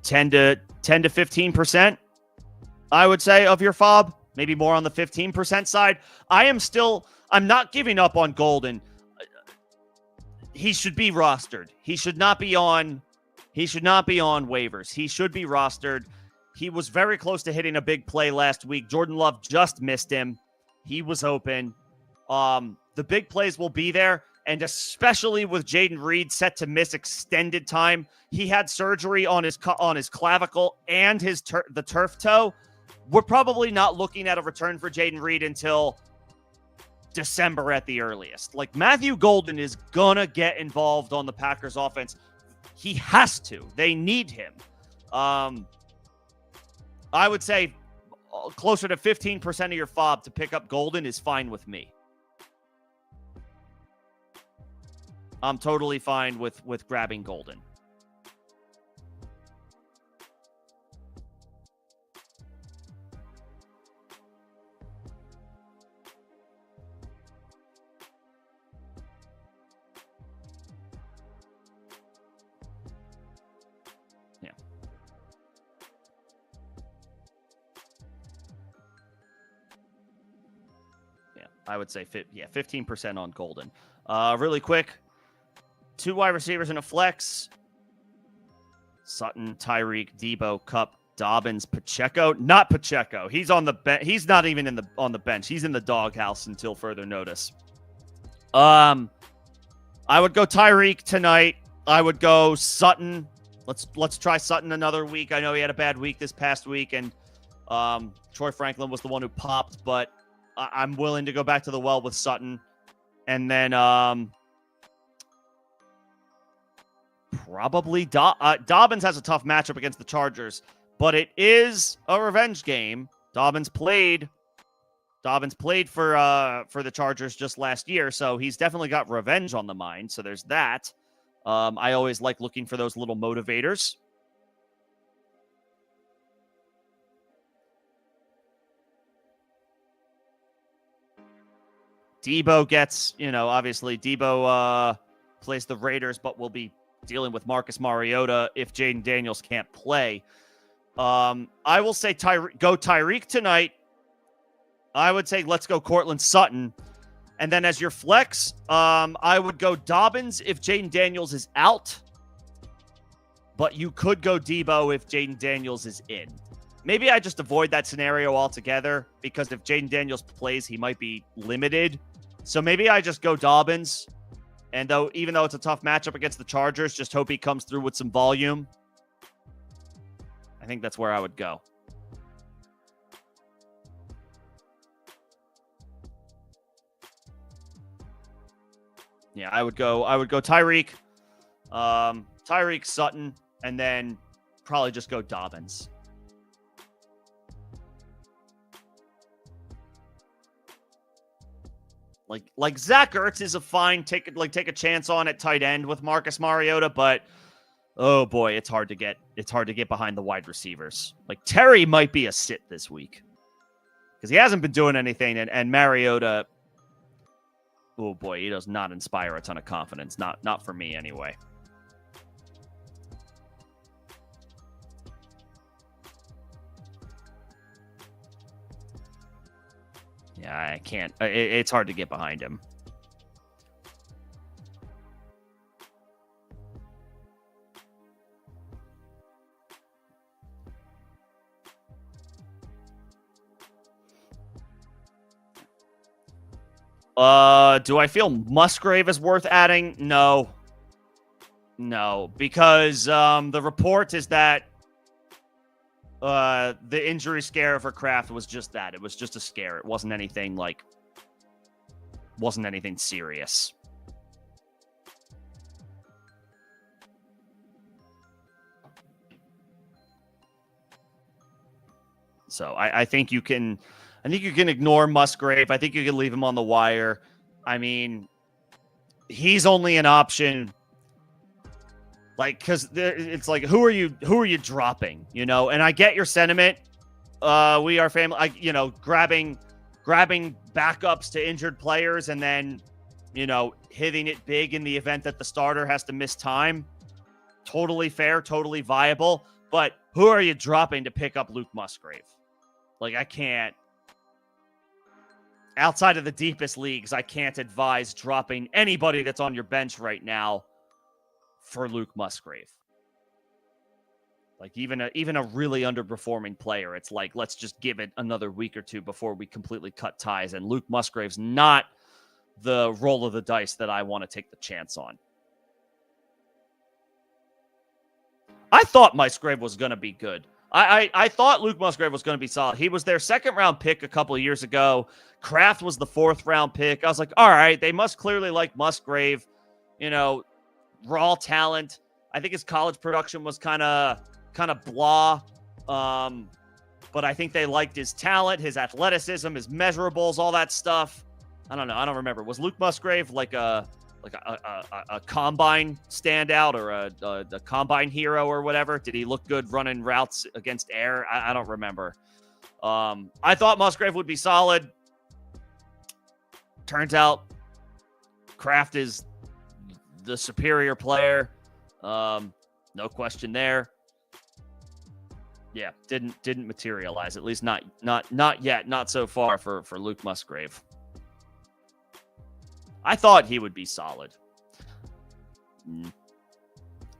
10 to 15%, I would say, of your FOB. Maybe more on the 15% side. I'm not giving up on Golden. He should be rostered. He should not be on waivers. He should be rostered. He was very close to hitting a big play last week. Jordan Love just missed him. He was open. The big plays will be there, and especially with Jaden Reed set to miss extended time. He had surgery on his clavicle and the turf toe. We're probably not looking at a return for Jaden Reed until December at the earliest. Like, Matthew Golden is gonna get involved on the Packers offense. He has to. They need him. I would say closer to 15% of your FOB to pick up Golden is fine with me. I'm totally fine with grabbing Golden. I would say 15% on Golden. Really quick, 2 wide receivers in a flex. Sutton, Tyreek, Debo, Kupp, Dobbins, Pacheco. Not Pacheco. He's on the bench. He's not even on the bench. He's in the doghouse until further notice. I would go Tyreek tonight. I would go Sutton. Let's try Sutton another week. I know he had a bad week this past week, and Troy Franklin was the one who popped, but I'm willing to go back to the well with Sutton. And then probably Dobbins has a tough matchup against the Chargers, but it is a revenge game. Dobbins played for the Chargers just last year, so he's definitely got revenge on the mind. So there's that. I always like looking for those little motivators. Debo gets, obviously Debo plays the Raiders, but will be dealing with Marcus Mariota if Jaden Daniels can't play. I will say go Tyreek tonight. I would say let's go Cortland Sutton. And then as your flex, I would go Dobbins if Jaden Daniels is out. But you could go Debo if Jaden Daniels is in. Maybe I just avoid that scenario altogether, because if Jaden Daniels plays, he might be limited. So maybe I just go Dobbins. And even though it's a tough matchup against the Chargers, just hope he comes through with some volume. I think that's where I would go. Yeah, I would go Tyreek, Tyreek, Sutton, and then probably just go Dobbins. Like Zach Ertz is a fine take a chance on at tight end with Marcus Mariota, but oh boy, it's hard to get behind the wide receivers. Like Terry might be a sit this week because he hasn't been doing anything, and Mariota, oh boy, he does not inspire a ton of confidence. Not for me anyway. Yeah, I can't. It's hard to get behind him. Do I feel Musgrave is worth adding? No, because the report is that the injury scare for Kraft was just that. It was just a scare. It wasn't anything serious. So I think you can ignore Musgrave. I think you can leave him on the wire. I mean, he's only an option. Like, because it's like, who are you dropping? You know, and I get your sentiment. We are family. Grabbing backups to injured players and then, hitting it big in the event that the starter has to miss time. Totally fair, totally viable. But who are you dropping to pick up Luke Musgrave? Like, I can't. Outside of the deepest leagues, I can't advise dropping anybody that's on your bench right now for Luke Musgrave. Like, even a really underperforming player, it's like, let's just give it another week or two before we completely cut ties. And Luke Musgrave's not the roll of the dice that I want to take the chance on. I thought Musgrave was going to be good. I thought Luke Musgrave was going to be solid. He was their second-round pick a couple of years ago. Kraft was the fourth-round pick. I was like, all right, they must clearly like Musgrave. Raw talent. I think his college production was kind of blah. But I think they liked his talent, his athleticism, his measurables, all that stuff. I don't know. I don't remember. Was Luke Musgrave like a combine standout or a combine hero or whatever? Did he look good running routes against air? I don't remember. I thought Musgrave would be solid. Turns out Kraft is the superior player. No question there. Yeah, didn't materialize. At least not yet. Not so far for Luke Musgrave. I thought he would be solid.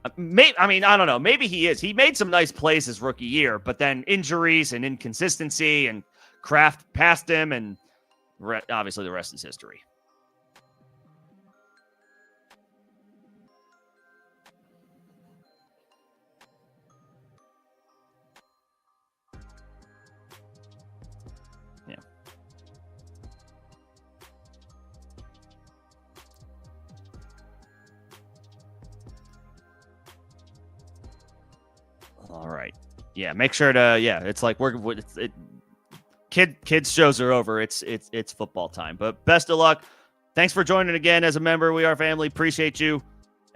I don't know. Maybe he is. He made some nice plays his rookie year, but then injuries and inconsistency and Kraft passed him, and obviously the rest is history. Yeah. All right. Yeah, make sure to it's like kids shows are over. It's football time. But best of luck. Thanks for joining again as a member. We are family. Appreciate you.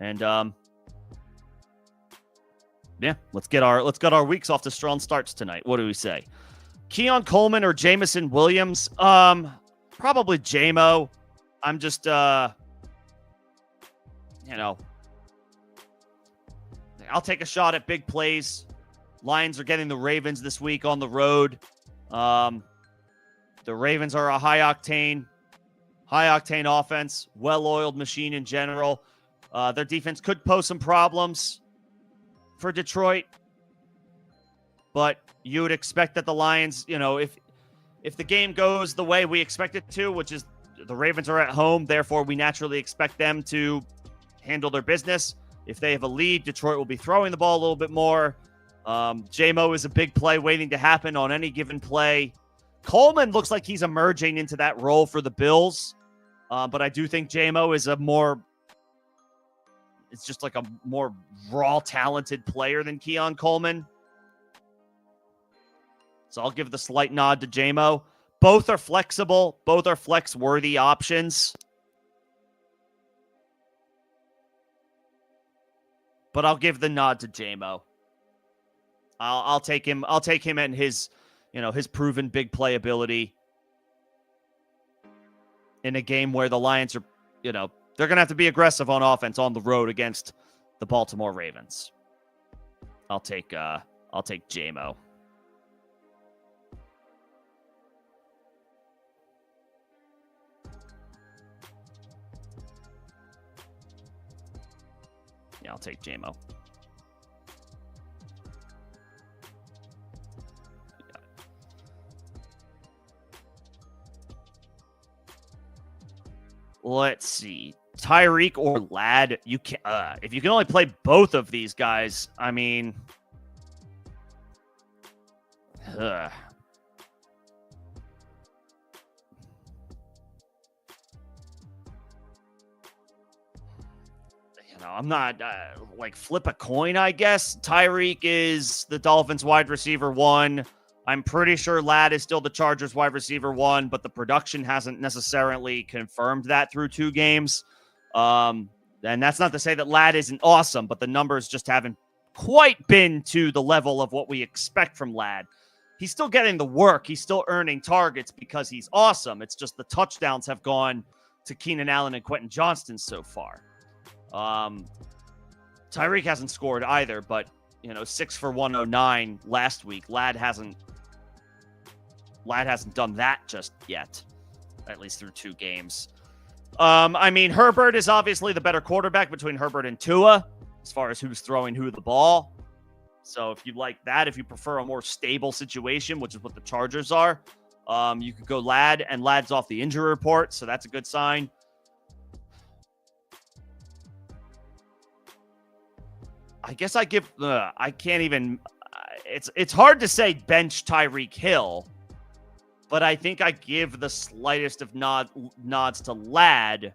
And let's get our weeks off to strong starts tonight. What do we say? Keon Coleman or Jamison Williams? Probably JMO. I'm just I'll take a shot at big plays. Lions are getting the Ravens this week on the road. The Ravens are a high octane offense, well-oiled machine in general. Their defense could pose some problems for Detroit, but you would expect that the Lions, if the game goes the way we expect it to, which is the Ravens are at home, therefore we naturally expect them to handle their business. If they have a lead, Detroit will be throwing the ball a little bit more. JMO is a big play waiting to happen on any given play. Coleman looks like he's emerging into that role for the Bills. But I do think JMO is it's just like a more raw talented player than Keon Coleman. So I'll give the slight nod to JMO. Both are flexible. Both are flex-worthy options. But I'll give the nod to JMO. I'll take him. I'll take him and his proven big playability in a game where the Lions are, they're going to have to be aggressive on offense on the road against the Baltimore Ravens. I'll take JMO. Yeah, I'll take JMO. Let's see. Tyreek or Ladd, you can if you can only play both of these guys, I mean, I'm not flip a coin, I guess. Tyreek is the Dolphins wide receiver 1. I'm pretty sure Ladd is still the Chargers wide receiver 1, but the production hasn't necessarily confirmed that through 2 games. And that's not to say that Ladd isn't awesome, but the numbers just haven't quite been to the level of what we expect from Ladd. He's still getting the work. He's still earning targets because he's awesome. It's just the touchdowns have gone to Keenan Allen and Quentin Johnston so far. Tyreek hasn't scored either, but 6 for 109 last week. Ladd hasn't done that just yet, at least through 2 games. Herbert is obviously the better quarterback between Herbert and Tua as far as who's throwing who the ball. So if you like that, if you prefer a more stable situation, which is what the Chargers are, you could go Ladd, and Ladd's off the injury report, so that's a good sign. I guess I give I can't even it's hard to say bench Tyreek Hill, but I think I give the slightest of nods to Ladd.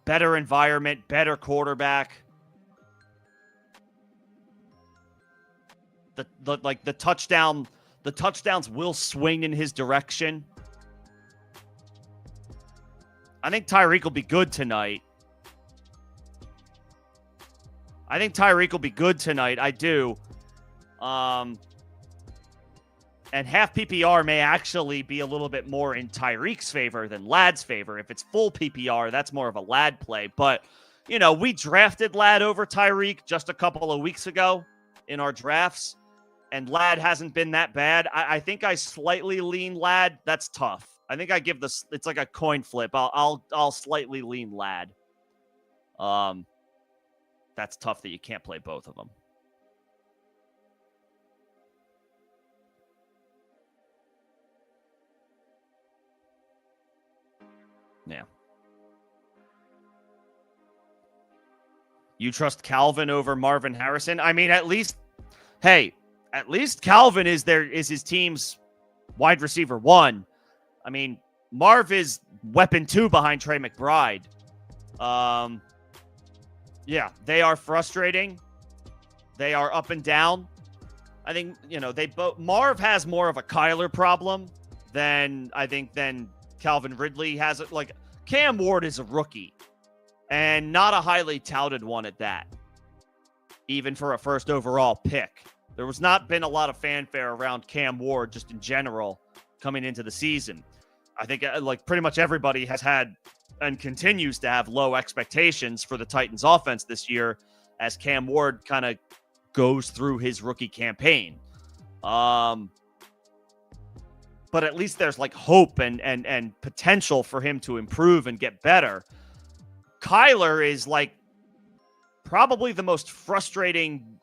Better environment, better quarterback. The touchdowns will swing in his direction. I think Tyreek will be good tonight. I do. And half PPR may actually be a little bit more in Tyreek's favor than Ladd's favor. If it's full PPR, that's more of a Ladd play. But, we drafted Ladd over Tyreek just a couple of weeks ago in our drafts, and Ladd hasn't been that bad. I think I slightly lean Ladd. That's tough. I think I give this, it's like a coin flip. I'll slightly lean Ladd. That's tough that you can't play both of them. Yeah. You trust Calvin over Marvin Harrison? At least Calvin is his team's wide receiver 1. Marv is weapon 2 behind Trey McBride. Yeah, they are frustrating. They are up and down. I think, Marv has more of a Kyler problem than Calvin Ridley has it. Like, Cam Ward is a rookie and not a highly touted one at that, even for a first overall pick. There was not been a lot of fanfare around Cam Ward just in general coming into the season. I think pretty much everybody has had and continues to have low expectations for the Titans offense this year as Cam Ward kind of goes through his rookie campaign. But at least there's hope and potential for him to improve and get better. Kyler is probably the most frustrating,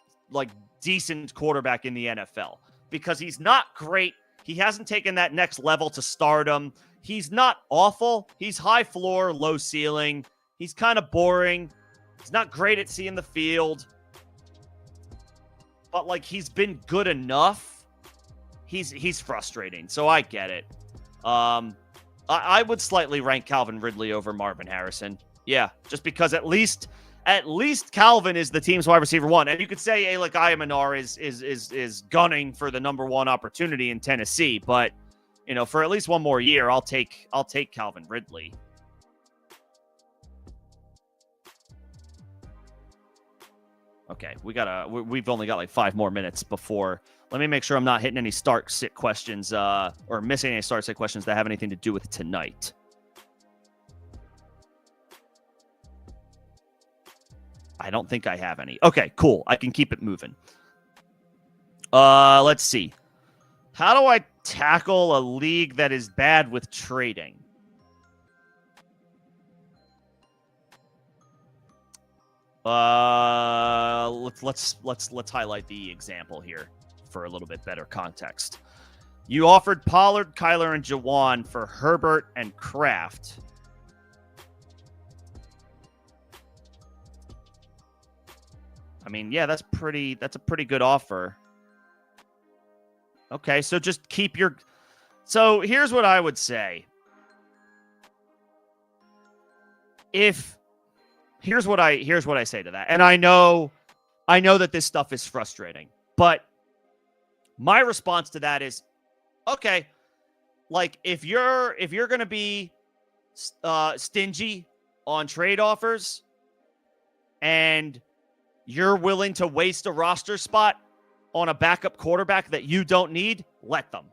decent quarterback in the NFL because he's not great. He hasn't taken that next level to stardom. He's not awful. He's high floor, low ceiling. He's kind of boring. He's not great at seeing the field. But he's been good enough. He's frustrating, so I get it. I would slightly rank Calvin Ridley over Marvin Harrison. Yeah, just because at least Calvin is the team's wide receiver 1, and you could say Alec Ayamanar is gunning for the number 1 opportunity in Tennessee, but for at least one more year, I'll take Calvin Ridley. Okay, we've only got 5 more minutes before. Let me make sure I'm not hitting any start-sit questions or missing any start-sit questions that have anything to do with tonight. I don't think I have any. Okay, cool. I can keep it moving. Let's see. How do I tackle a league that is bad with trading? Let's highlight the example here for a little bit better context. You offered Pollard, Kyler, and Jawan for Herbert and Kraft. Yeah, that's a pretty good offer. Okay, so just keep your... So here's what I would say. Here's what I say to that. And I know that this stuff is frustrating, but My response to that is, okay, like if you're going to be stingy on trade offers and you're willing to waste a roster spot on a backup quarterback that you don't need, let them.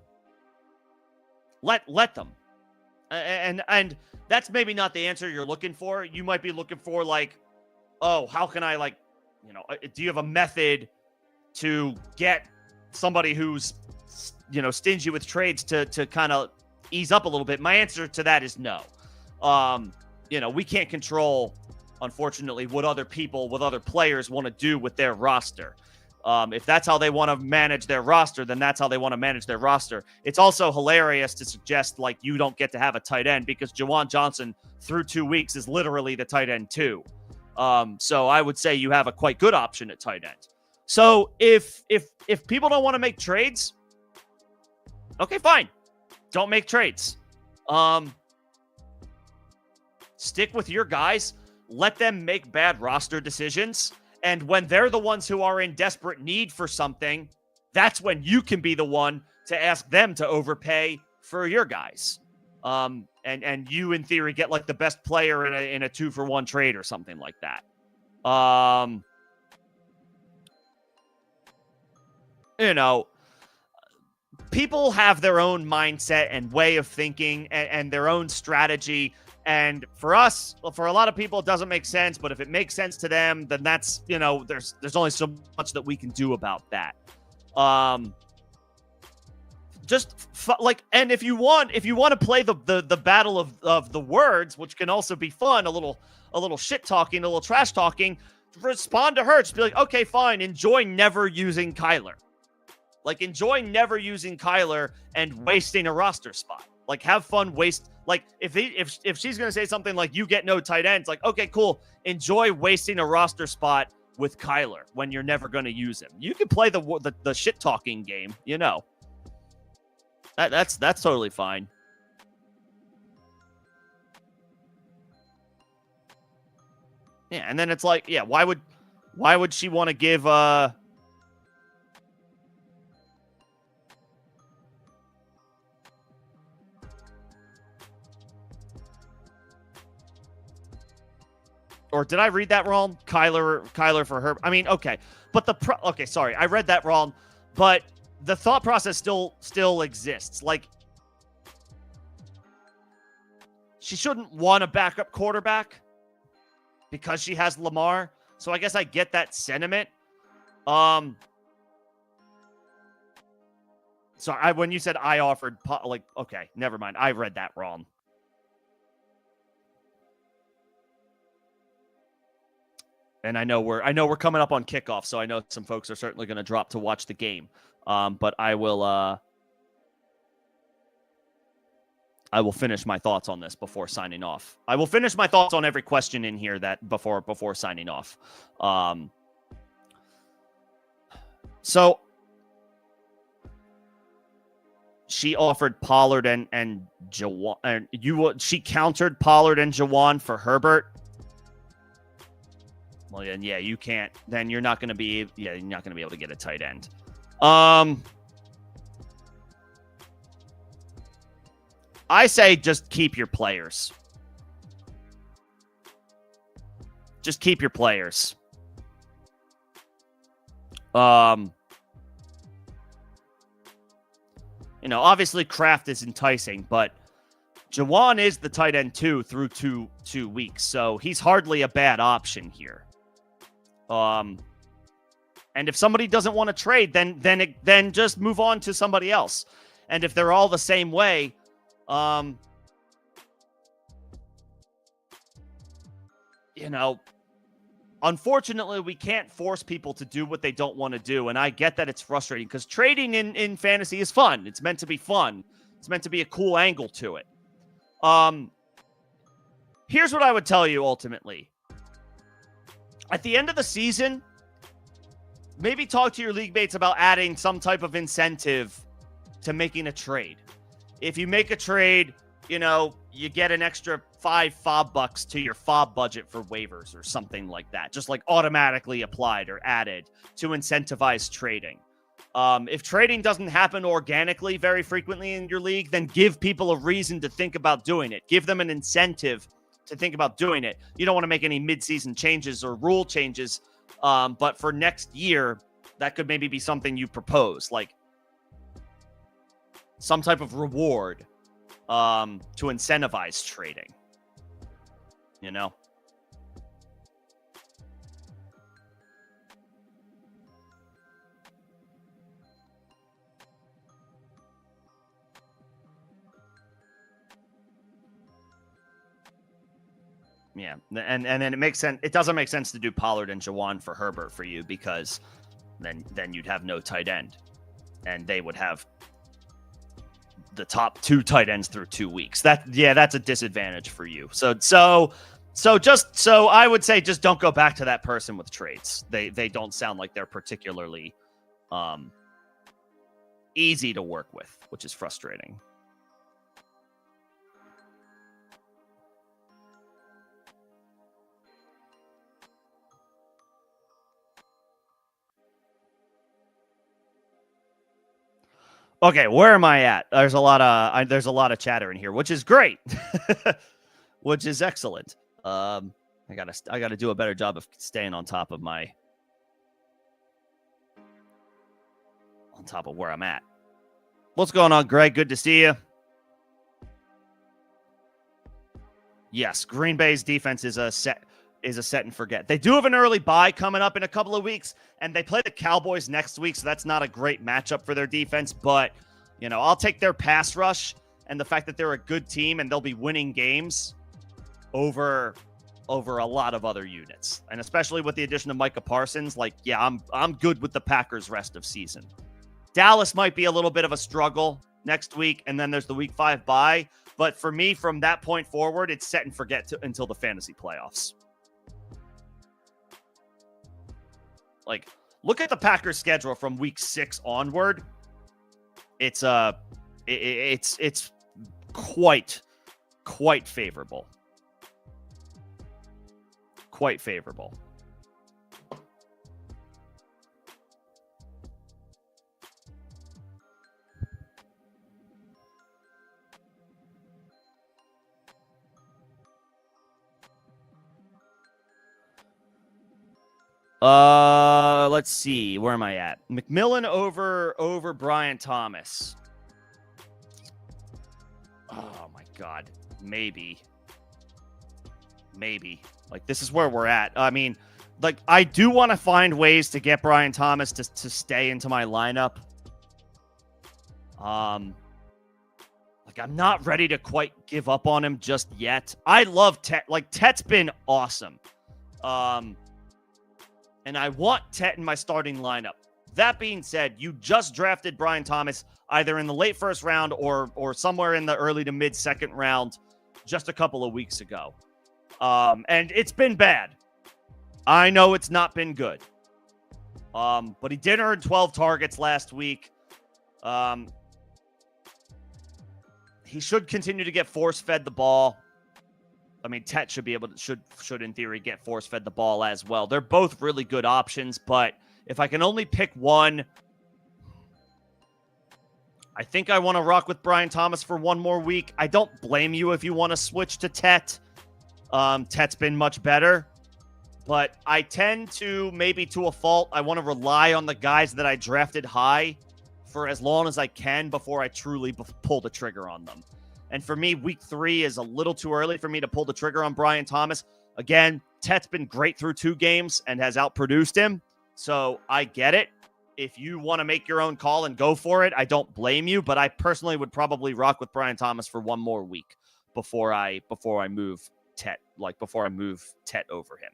Let them. And that's maybe not the answer you're looking for. You might be looking for like, oh, how can I do you have a method to get somebody who's, stingy with trades to kind of ease up a little bit? My answer to that is no. We can't control, unfortunately, what other players want to do with their roster. If that's how they want to manage their roster, then that's how they want to manage their roster. It's also hilarious to suggest like you don't get to have a tight end because Juwan Johnson through 2 weeks is literally the tight end too. So I would say you have a quite good option at tight end. So if people don't want to make trades, okay, fine. Don't make trades. Stick with your guys. Let them make bad roster decisions. And when they're the ones who are in desperate need for something, that's when you can be the one to ask them to overpay for your guys. And you, in theory, get like the best player in a 2-for-1 trade or something like that. People have their own mindset and way of thinking and their own strategy. And for us, for a lot of people, it doesn't make sense. But if it makes sense to them, then that's, there's only so much that we can do about that. And if you want to play the battle of the words, which can also be fun, a little shit talking, a little trash talking, respond to her. Just be like, okay, fine. Enjoy never using Kyler. Like, enjoy never using Kyler and wasting a roster spot. Like, have fun Like, if she's going to say something like, you get no tight ends, like, okay, cool. Enjoy wasting a roster spot with Kyler when you're never going to use him. You can play the shit-talking game, That's totally fine. Yeah, and then it's like, yeah, why would she want to give or did I read that wrong? Kyler for her. I mean, okay. But sorry. I read that wrong. But the thought process still exists. Like, she shouldn't want a backup quarterback because she has Lamar. So I guess I get that sentiment. So when you said I offered, okay, never mind. I read that wrong. And I know we're coming up on kickoff, so I know some folks are certainly going to drop to watch the game. But I will finish my thoughts on this before signing off. I will finish my thoughts on every question in here that before signing off. So she offered Pollard and Jawan, and she countered Pollard and Jawan for Herbert. Well, then, yeah, you can't. Then you're not going to be able to get a tight end. I say just keep your players. Just keep your players. Obviously Kraft is enticing, but Jawan is the tight end too through two weeks, so he's hardly a bad option here. And if somebody doesn't want to trade, then just move on to somebody else. And if they're all the same way, unfortunately, we can't force people to do what they don't want to do. And I get that it's frustrating because trading in fantasy is fun. It's meant to be fun. It's meant to be a cool angle to it. Here's what I would tell you ultimately. At the end of the season, maybe talk to your league mates about adding some type of incentive to making a trade. If you make a trade, you get an extra $5 to your FOB budget for waivers or something like that. Just like automatically applied or added to incentivize trading. If trading doesn't happen organically very frequently in your league, then give people a reason to think about doing it. Give them an incentive to think about doing it. You don't want to make any midseason changes or rule changes, but for next year, that could maybe be something you propose, like some type of reward to incentivize trading. You know? Yeah, and then it makes sense. It doesn't make sense to do Pollard and Jawan for Herbert for you, because then you'd have no tight end, and they would have the top 2 tight ends through 2 weeks. That's a disadvantage for you. So I would say just don't go back to that person with trades. They don't sound like they're particularly easy to work with, which is frustrating. Okay, where am I at? There's a lot of chatter in here, which is great, which is excellent. I gotta do a better job of staying on top of where I'm at. What's going on, Greg? Good to see you. Yes, Green Bay's defense is a set and forget. They do have an early bye coming up in a couple of weeks, and they play the Cowboys next week, so that's not a great matchup for their defense. But, I'll take their pass rush and the fact that they're a good team and they'll be winning games over a lot of other units. And especially with the addition of Micah Parsons, I'm good with the Packers' rest of season. Dallas might be a little bit of a struggle next week, and then there's the Week 5 bye. But for me, from that point forward, it's set and forget until the fantasy playoffs. Look at the Packers' schedule from Week 6 onward. It's quite favorable. Quite favorable. Let's see. Where am I at? McMillan over Brian Thomas. Oh my God. Maybe. This is where we're at. I mean, I do want to find ways to get Brian Thomas to stay into my lineup. I'm not ready to quite give up on him just yet. I love Tet. Tet's been awesome. And I want Tet in my starting lineup. That being said, you just drafted Brian Thomas either in the late first round or somewhere in the early to mid second round just a couple of weeks ago. And it's been bad. I know it's not been good. But he did earn 12 targets last week. He should continue to get force-fed the ball. I mean, Tet should be able to, should in theory get force-fed the ball as well. They're both really good options, but if I can only pick one, I think I want to rock with Brian Thomas for one more week. I don't blame you if you want to switch to Tet. Tet's been much better, but I tend to, maybe to a fault, I want to rely on the guys that I drafted high for as long as I can before I truly pull the trigger on them. And for me, week 3 is a little too early for me to pull the trigger on Brian Thomas. Again, Tet's been great through 2 games and has outproduced him. So I get it. If you want to make your own call and go for it, I don't blame you. But I personally would probably rock with Brian Thomas for one more week before I move Tet, before I move Tet over him.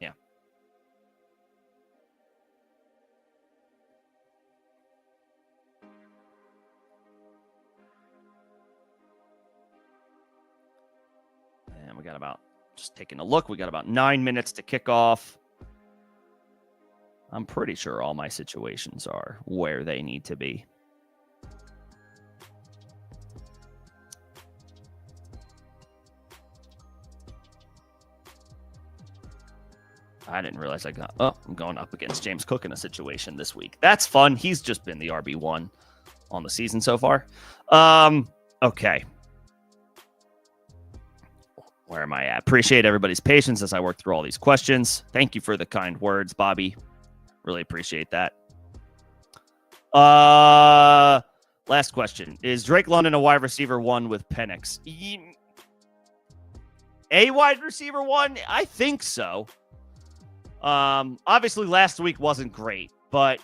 Yeah. And we got about, just taking a look, we got about 9 minutes to kick off. I'm pretty sure all my situations are where they need to be. I didn't realize I'm going up against James Cook in a situation this week. That's fun. He's just been the RB1 on the season so far. Okay. Where am I at? Appreciate everybody's patience as I work through all these questions. Thank you for the kind words, Bobby. Really appreciate that. Last question. Is Drake London a wide receiver 1 with Penix? A wide receiver 1? I think so. Obviously last week wasn't great, but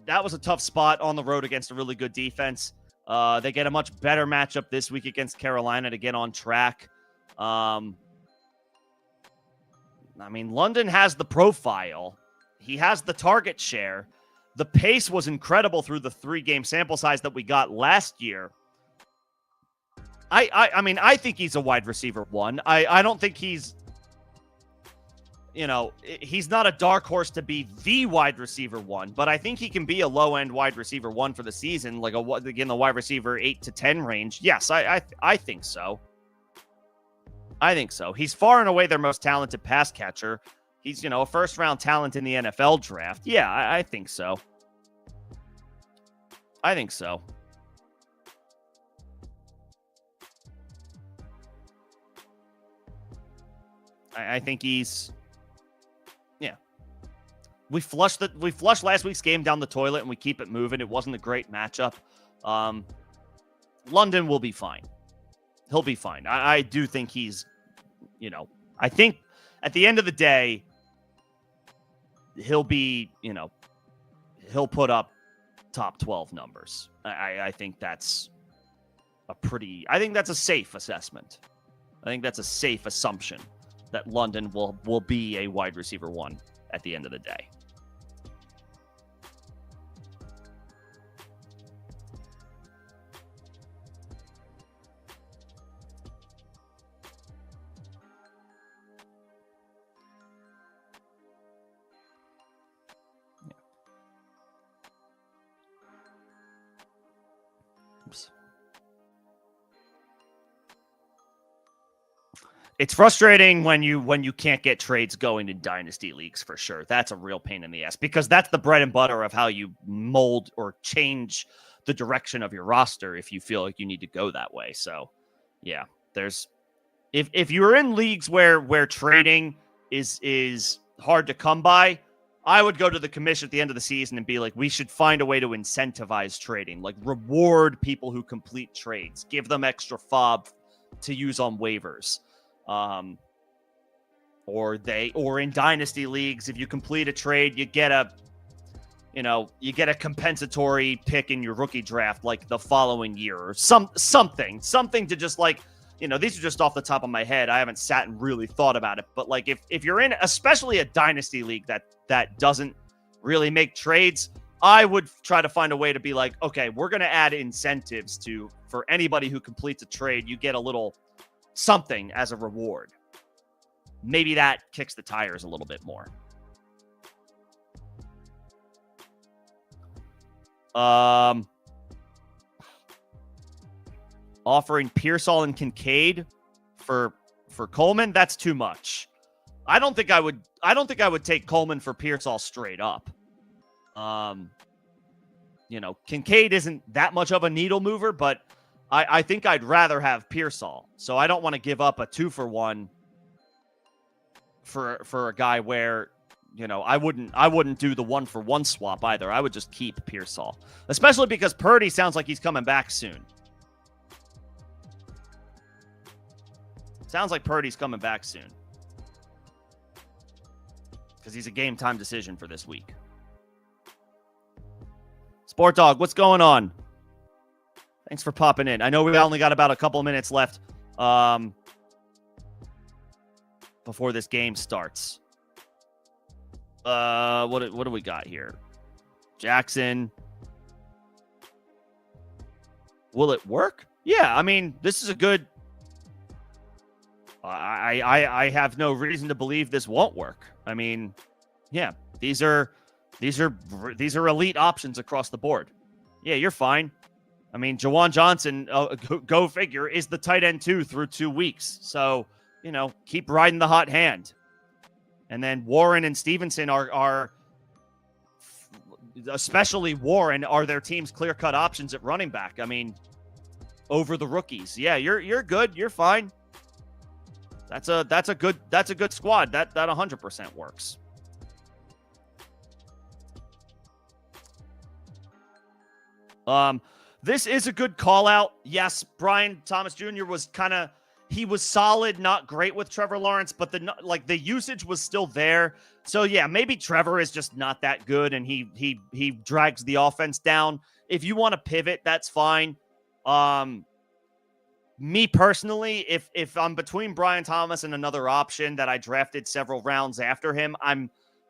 that was a tough spot on the road against a really good defense. They get a much better matchup this week against Carolina to get on track. I mean, London has the profile. He has the target share. The pace was incredible through the 3-game sample size that we got last year. I mean, I think he's a wide receiver 1. I don't think he's, he's not a dark horse to be the wide receiver 1, but I think he can be a low-end wide receiver 1 for the season, like the wide receiver 8 to 10 range. Yes, I think so. I think so. He's far and away their most talented pass catcher. He's, a first-round talent in the NFL draft. Yeah, I think so. I think so. I think he's, yeah. We flushed last week's game down the toilet and we keep it moving. It wasn't a great matchup. London will be fine. He'll be fine. I do think he's, I think at the end of the day, he'll be, he'll put up top 12 numbers. I think that's a safe assessment. I think that's a safe assumption that London will be a wide receiver 1 at the end of the day. It's frustrating when you can't get trades going in dynasty leagues, for sure. That's a real pain in the ass because that's the bread and butter of how you mold or change the direction of your roster if you feel like you need to go that way. So, yeah, if you're in leagues where trading is hard to come by, I would go to the commission at the end of the season and be like, we should find a way to incentivize trading, like reward people who complete trades, give them extra fob to use on waivers. Or in dynasty leagues, if you complete a trade, you get a compensatory pick in your rookie draft, like the following year or something to just like, these are just off the top of my head. I haven't sat and really thought about it, but like if you're in, especially a dynasty league that doesn't really make trades, I would try to find a way to be like, okay, we're going to add incentives for anybody who completes a trade. You get a little something as a reward. Maybe that kicks the tires a little bit more. Offering Pearsall and Kincaid for Coleman, that's too much. I don't think I would take Coleman for Pearsall straight up. Kincaid isn't that much of a needle mover, but I think I'd rather have Pearsall. So I don't want to give up a 2-for-1 for a guy where, I wouldn't do the 1-for-1 swap either. I would just keep Pearsall, especially because Purdy sounds like he's coming back soon. Sounds like Purdy's coming back soon because he's a game time decision for this week. Sport Dog, what's going on? Thanks for popping in. I know we only got about a couple of minutes left before this game starts. What do we got here? Jackson. Will it work? Yeah, I mean, this is a good. I have no reason to believe this won't work. I mean, yeah, these are elite options across the board. Yeah, you're fine. I mean, Jawan Johnson, go figure, is the tight end 2 through 2 weeks. So, keep riding the hot hand. And then Warren and Stevenson are especially Warren, are their team's clear-cut options at running back. I mean, over the rookies. Yeah, you're good. You're fine. That's a good squad. That 100% works. This is a good call out. Yes, Brian Thomas Jr. was he was solid, not great with Trevor Lawrence, but the usage was still there. So yeah, maybe Trevor is just not that good, and he drags the offense down. If you want to pivot, that's fine. Me personally, if I'm between Brian Thomas and another option that I drafted several rounds after him,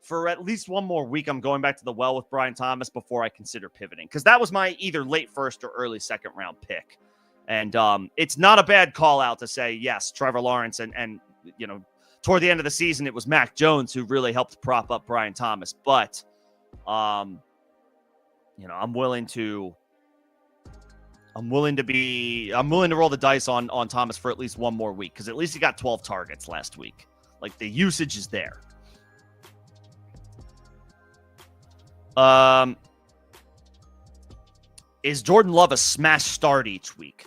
for at least one more week, I'm going back to the well with Brian Thomas before I consider pivoting, because that was my either late first or early second round pick. And it's not a bad call out to say, yes, Trevor Lawrence. And toward the end of the season, it was Mac Jones who really helped prop up Brian Thomas. But, I'm willing to roll the dice on Thomas for at least one more week, because at least he got 12 targets last week. Like, the usage is there. Is Jordan Love a smash start each week?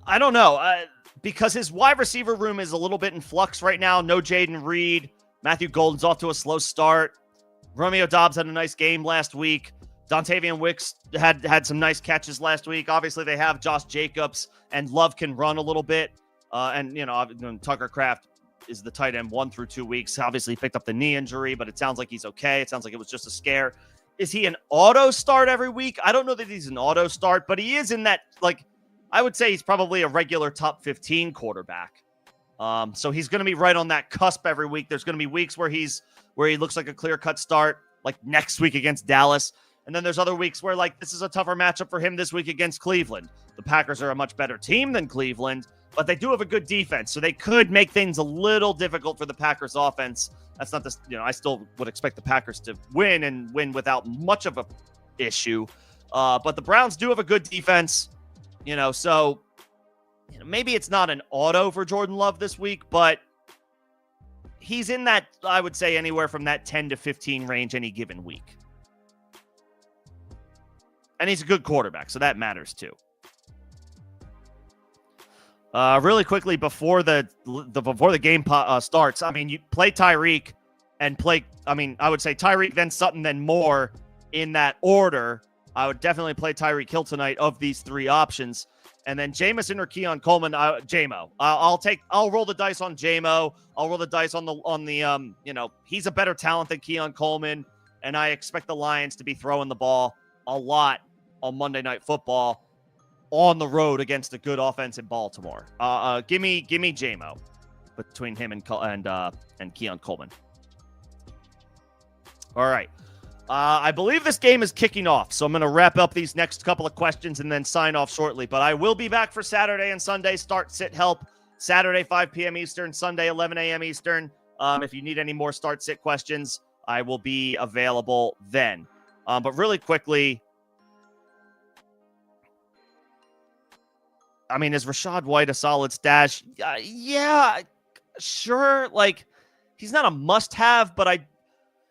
I don't know, because his wide receiver room is a little bit in flux right now. No Jaden Reed. Matthew Golden's off to a slow start. Romeo Doubs had a nice game last week. Dontavian Wicks had some nice catches last week. Obviously, they have Josh Jacobs, and Love can run a little bit. And Tucker Kraft is the tight end 1 through 2 weeks. Obviously, he picked up the knee injury, but it sounds like he's okay. It sounds like it was just a scare. Is he an auto start every week? I don't know that he's an auto start, but he is in that, I would say he's probably a regular top 15 quarterback. So he's going to be right on that cusp every week. There's going to be weeks where he looks like a clear-cut start, like next week against Dallas. And then there's other weeks where, this is a tougher matchup for him this week against Cleveland. The Packers are a much better team than Cleveland, but they do have a good defense, so they could make things a little difficult for the Packers offense. That's not this, I still would expect the Packers to win and win without much of a issue. But the Browns do have a good defense, so maybe it's not an auto for Jordan Love this week, but he's in that, I would say, anywhere from that 10 to 15 range any given week. And he's a good quarterback, so that matters too. Really quickly before the game starts, you play Tyreek and I would say Tyreek, then Sutton, then Moore in that order. I would definitely play Tyreek Hill tonight of these three options. And then Jameson or Keon Coleman, J-Mo. I'll roll the dice on J-Mo. I'll roll the dice on the he's a better talent than Keon Coleman, and I expect the Lions to be throwing the ball a lot on Monday Night Football on the road against a good offense in Baltimore. Give me J-Mo between him and Keon Coleman. All right. I believe this game is kicking off, so I'm going to wrap up these next couple of questions and then sign off shortly. But I will be back for Saturday and Sunday start, sit, help. Saturday, 5 p.m. Eastern, Sunday, 11 a.m. Eastern. If you need any more start, sit questions, I will be available then. But really quickly, is Rachaad White a solid stash? Yeah, sure. He's not a must-have,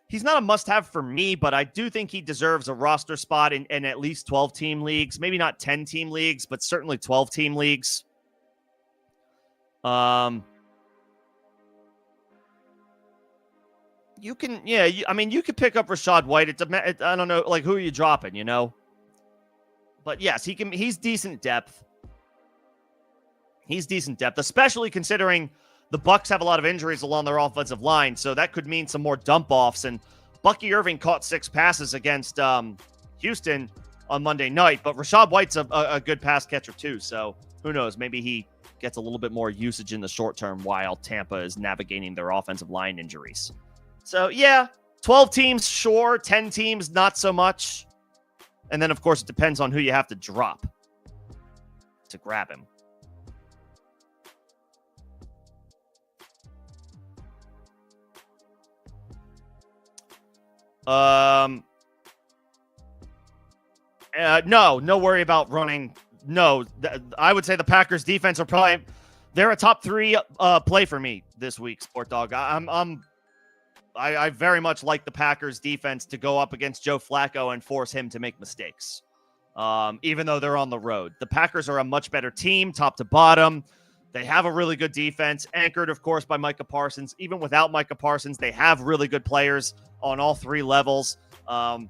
he's not a must-have for me, but I do think he deserves a roster spot in at least 12-team leagues. Maybe not 10-team leagues, but certainly 12-team leagues. You can, you could pick up Rachaad White. I don't know, who are you dropping, But yes, he's decent depth. He's decent depth, especially considering the Bucs have a lot of injuries along their offensive line, so that could mean some more dump-offs. And Bucky Irving caught 6 passes against Houston on Monday night, but Rachaad White's a good pass catcher too, so who knows? Maybe he gets a little bit more usage in the short term while Tampa is navigating their offensive line injuries. So, yeah, 12 teams, sure. 10 teams, not so much. And then, of course, it depends on who you have to drop to grab him. No worry about running. No, I would say the Packers defense are probably they're a top 3 play for me this week, Sport Dog. I very much like the Packers defense to go up against Joe Flacco and force him to make mistakes. Even though they're on the road, the Packers are a much better team, top to bottom. They have a really good defense, anchored, of course, by Micah Parsons. Even without Micah Parsons, they have really good players on all 3 levels. The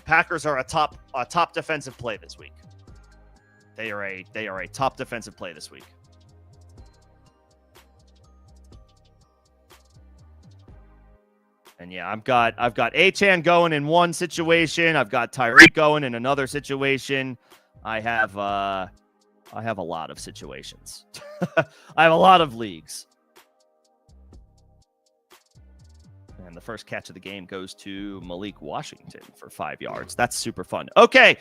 Packers are a top defensive play this week. They are a top defensive play this week. And yeah, I've got Achane going in one situation. I've got Tyreek going in another situation. I have a lot of situations. I have a lot of leagues. And the first catch of the game goes to Malik Washington for 5 yards. That's super fun. Okay,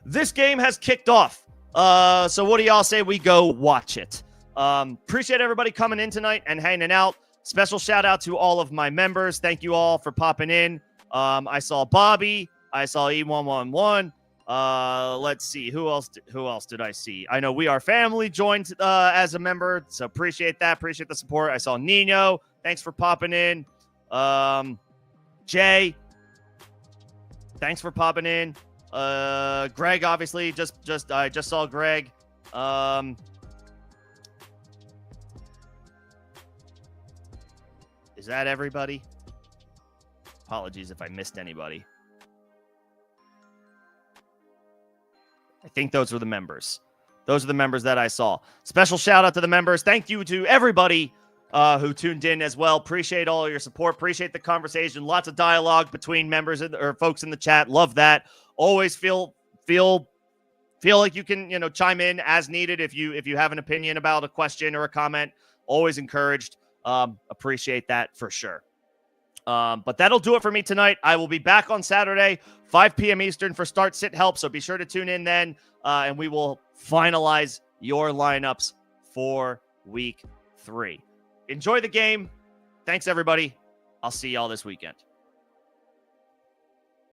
this game has kicked off. So what do y'all say we go watch it? Appreciate everybody coming in tonight and hanging out. Special shout out to all of my members. Thank you all for popping in. I saw Bobby. I saw E111. Let's see. Who else did I see? I know We Are Family joined as a member, so appreciate that. Appreciate the support. I saw Nino. Thanks for popping in. Jay. Thanks for popping in. Greg, obviously, I just saw Greg. Is that everybody? Apologies if I missed anybody. I think those were the members. Those are the members that I saw. Special shout out to the members. Thank you to everybody who tuned in as well. Appreciate all your support. Appreciate the conversation. Lots of dialogue between members or folks in the chat. Love that. Always feel like you can, chime in as needed if you have an opinion about a question or a comment. Always encouraged. Appreciate that for sure. But that'll do it for me tonight. I will be back on Saturday, 5 p.m. Eastern for Start Sit Help. So be sure to tune in then, and we will finalize your lineups for week 3. Enjoy the game. Thanks, everybody. I'll see y'all this weekend.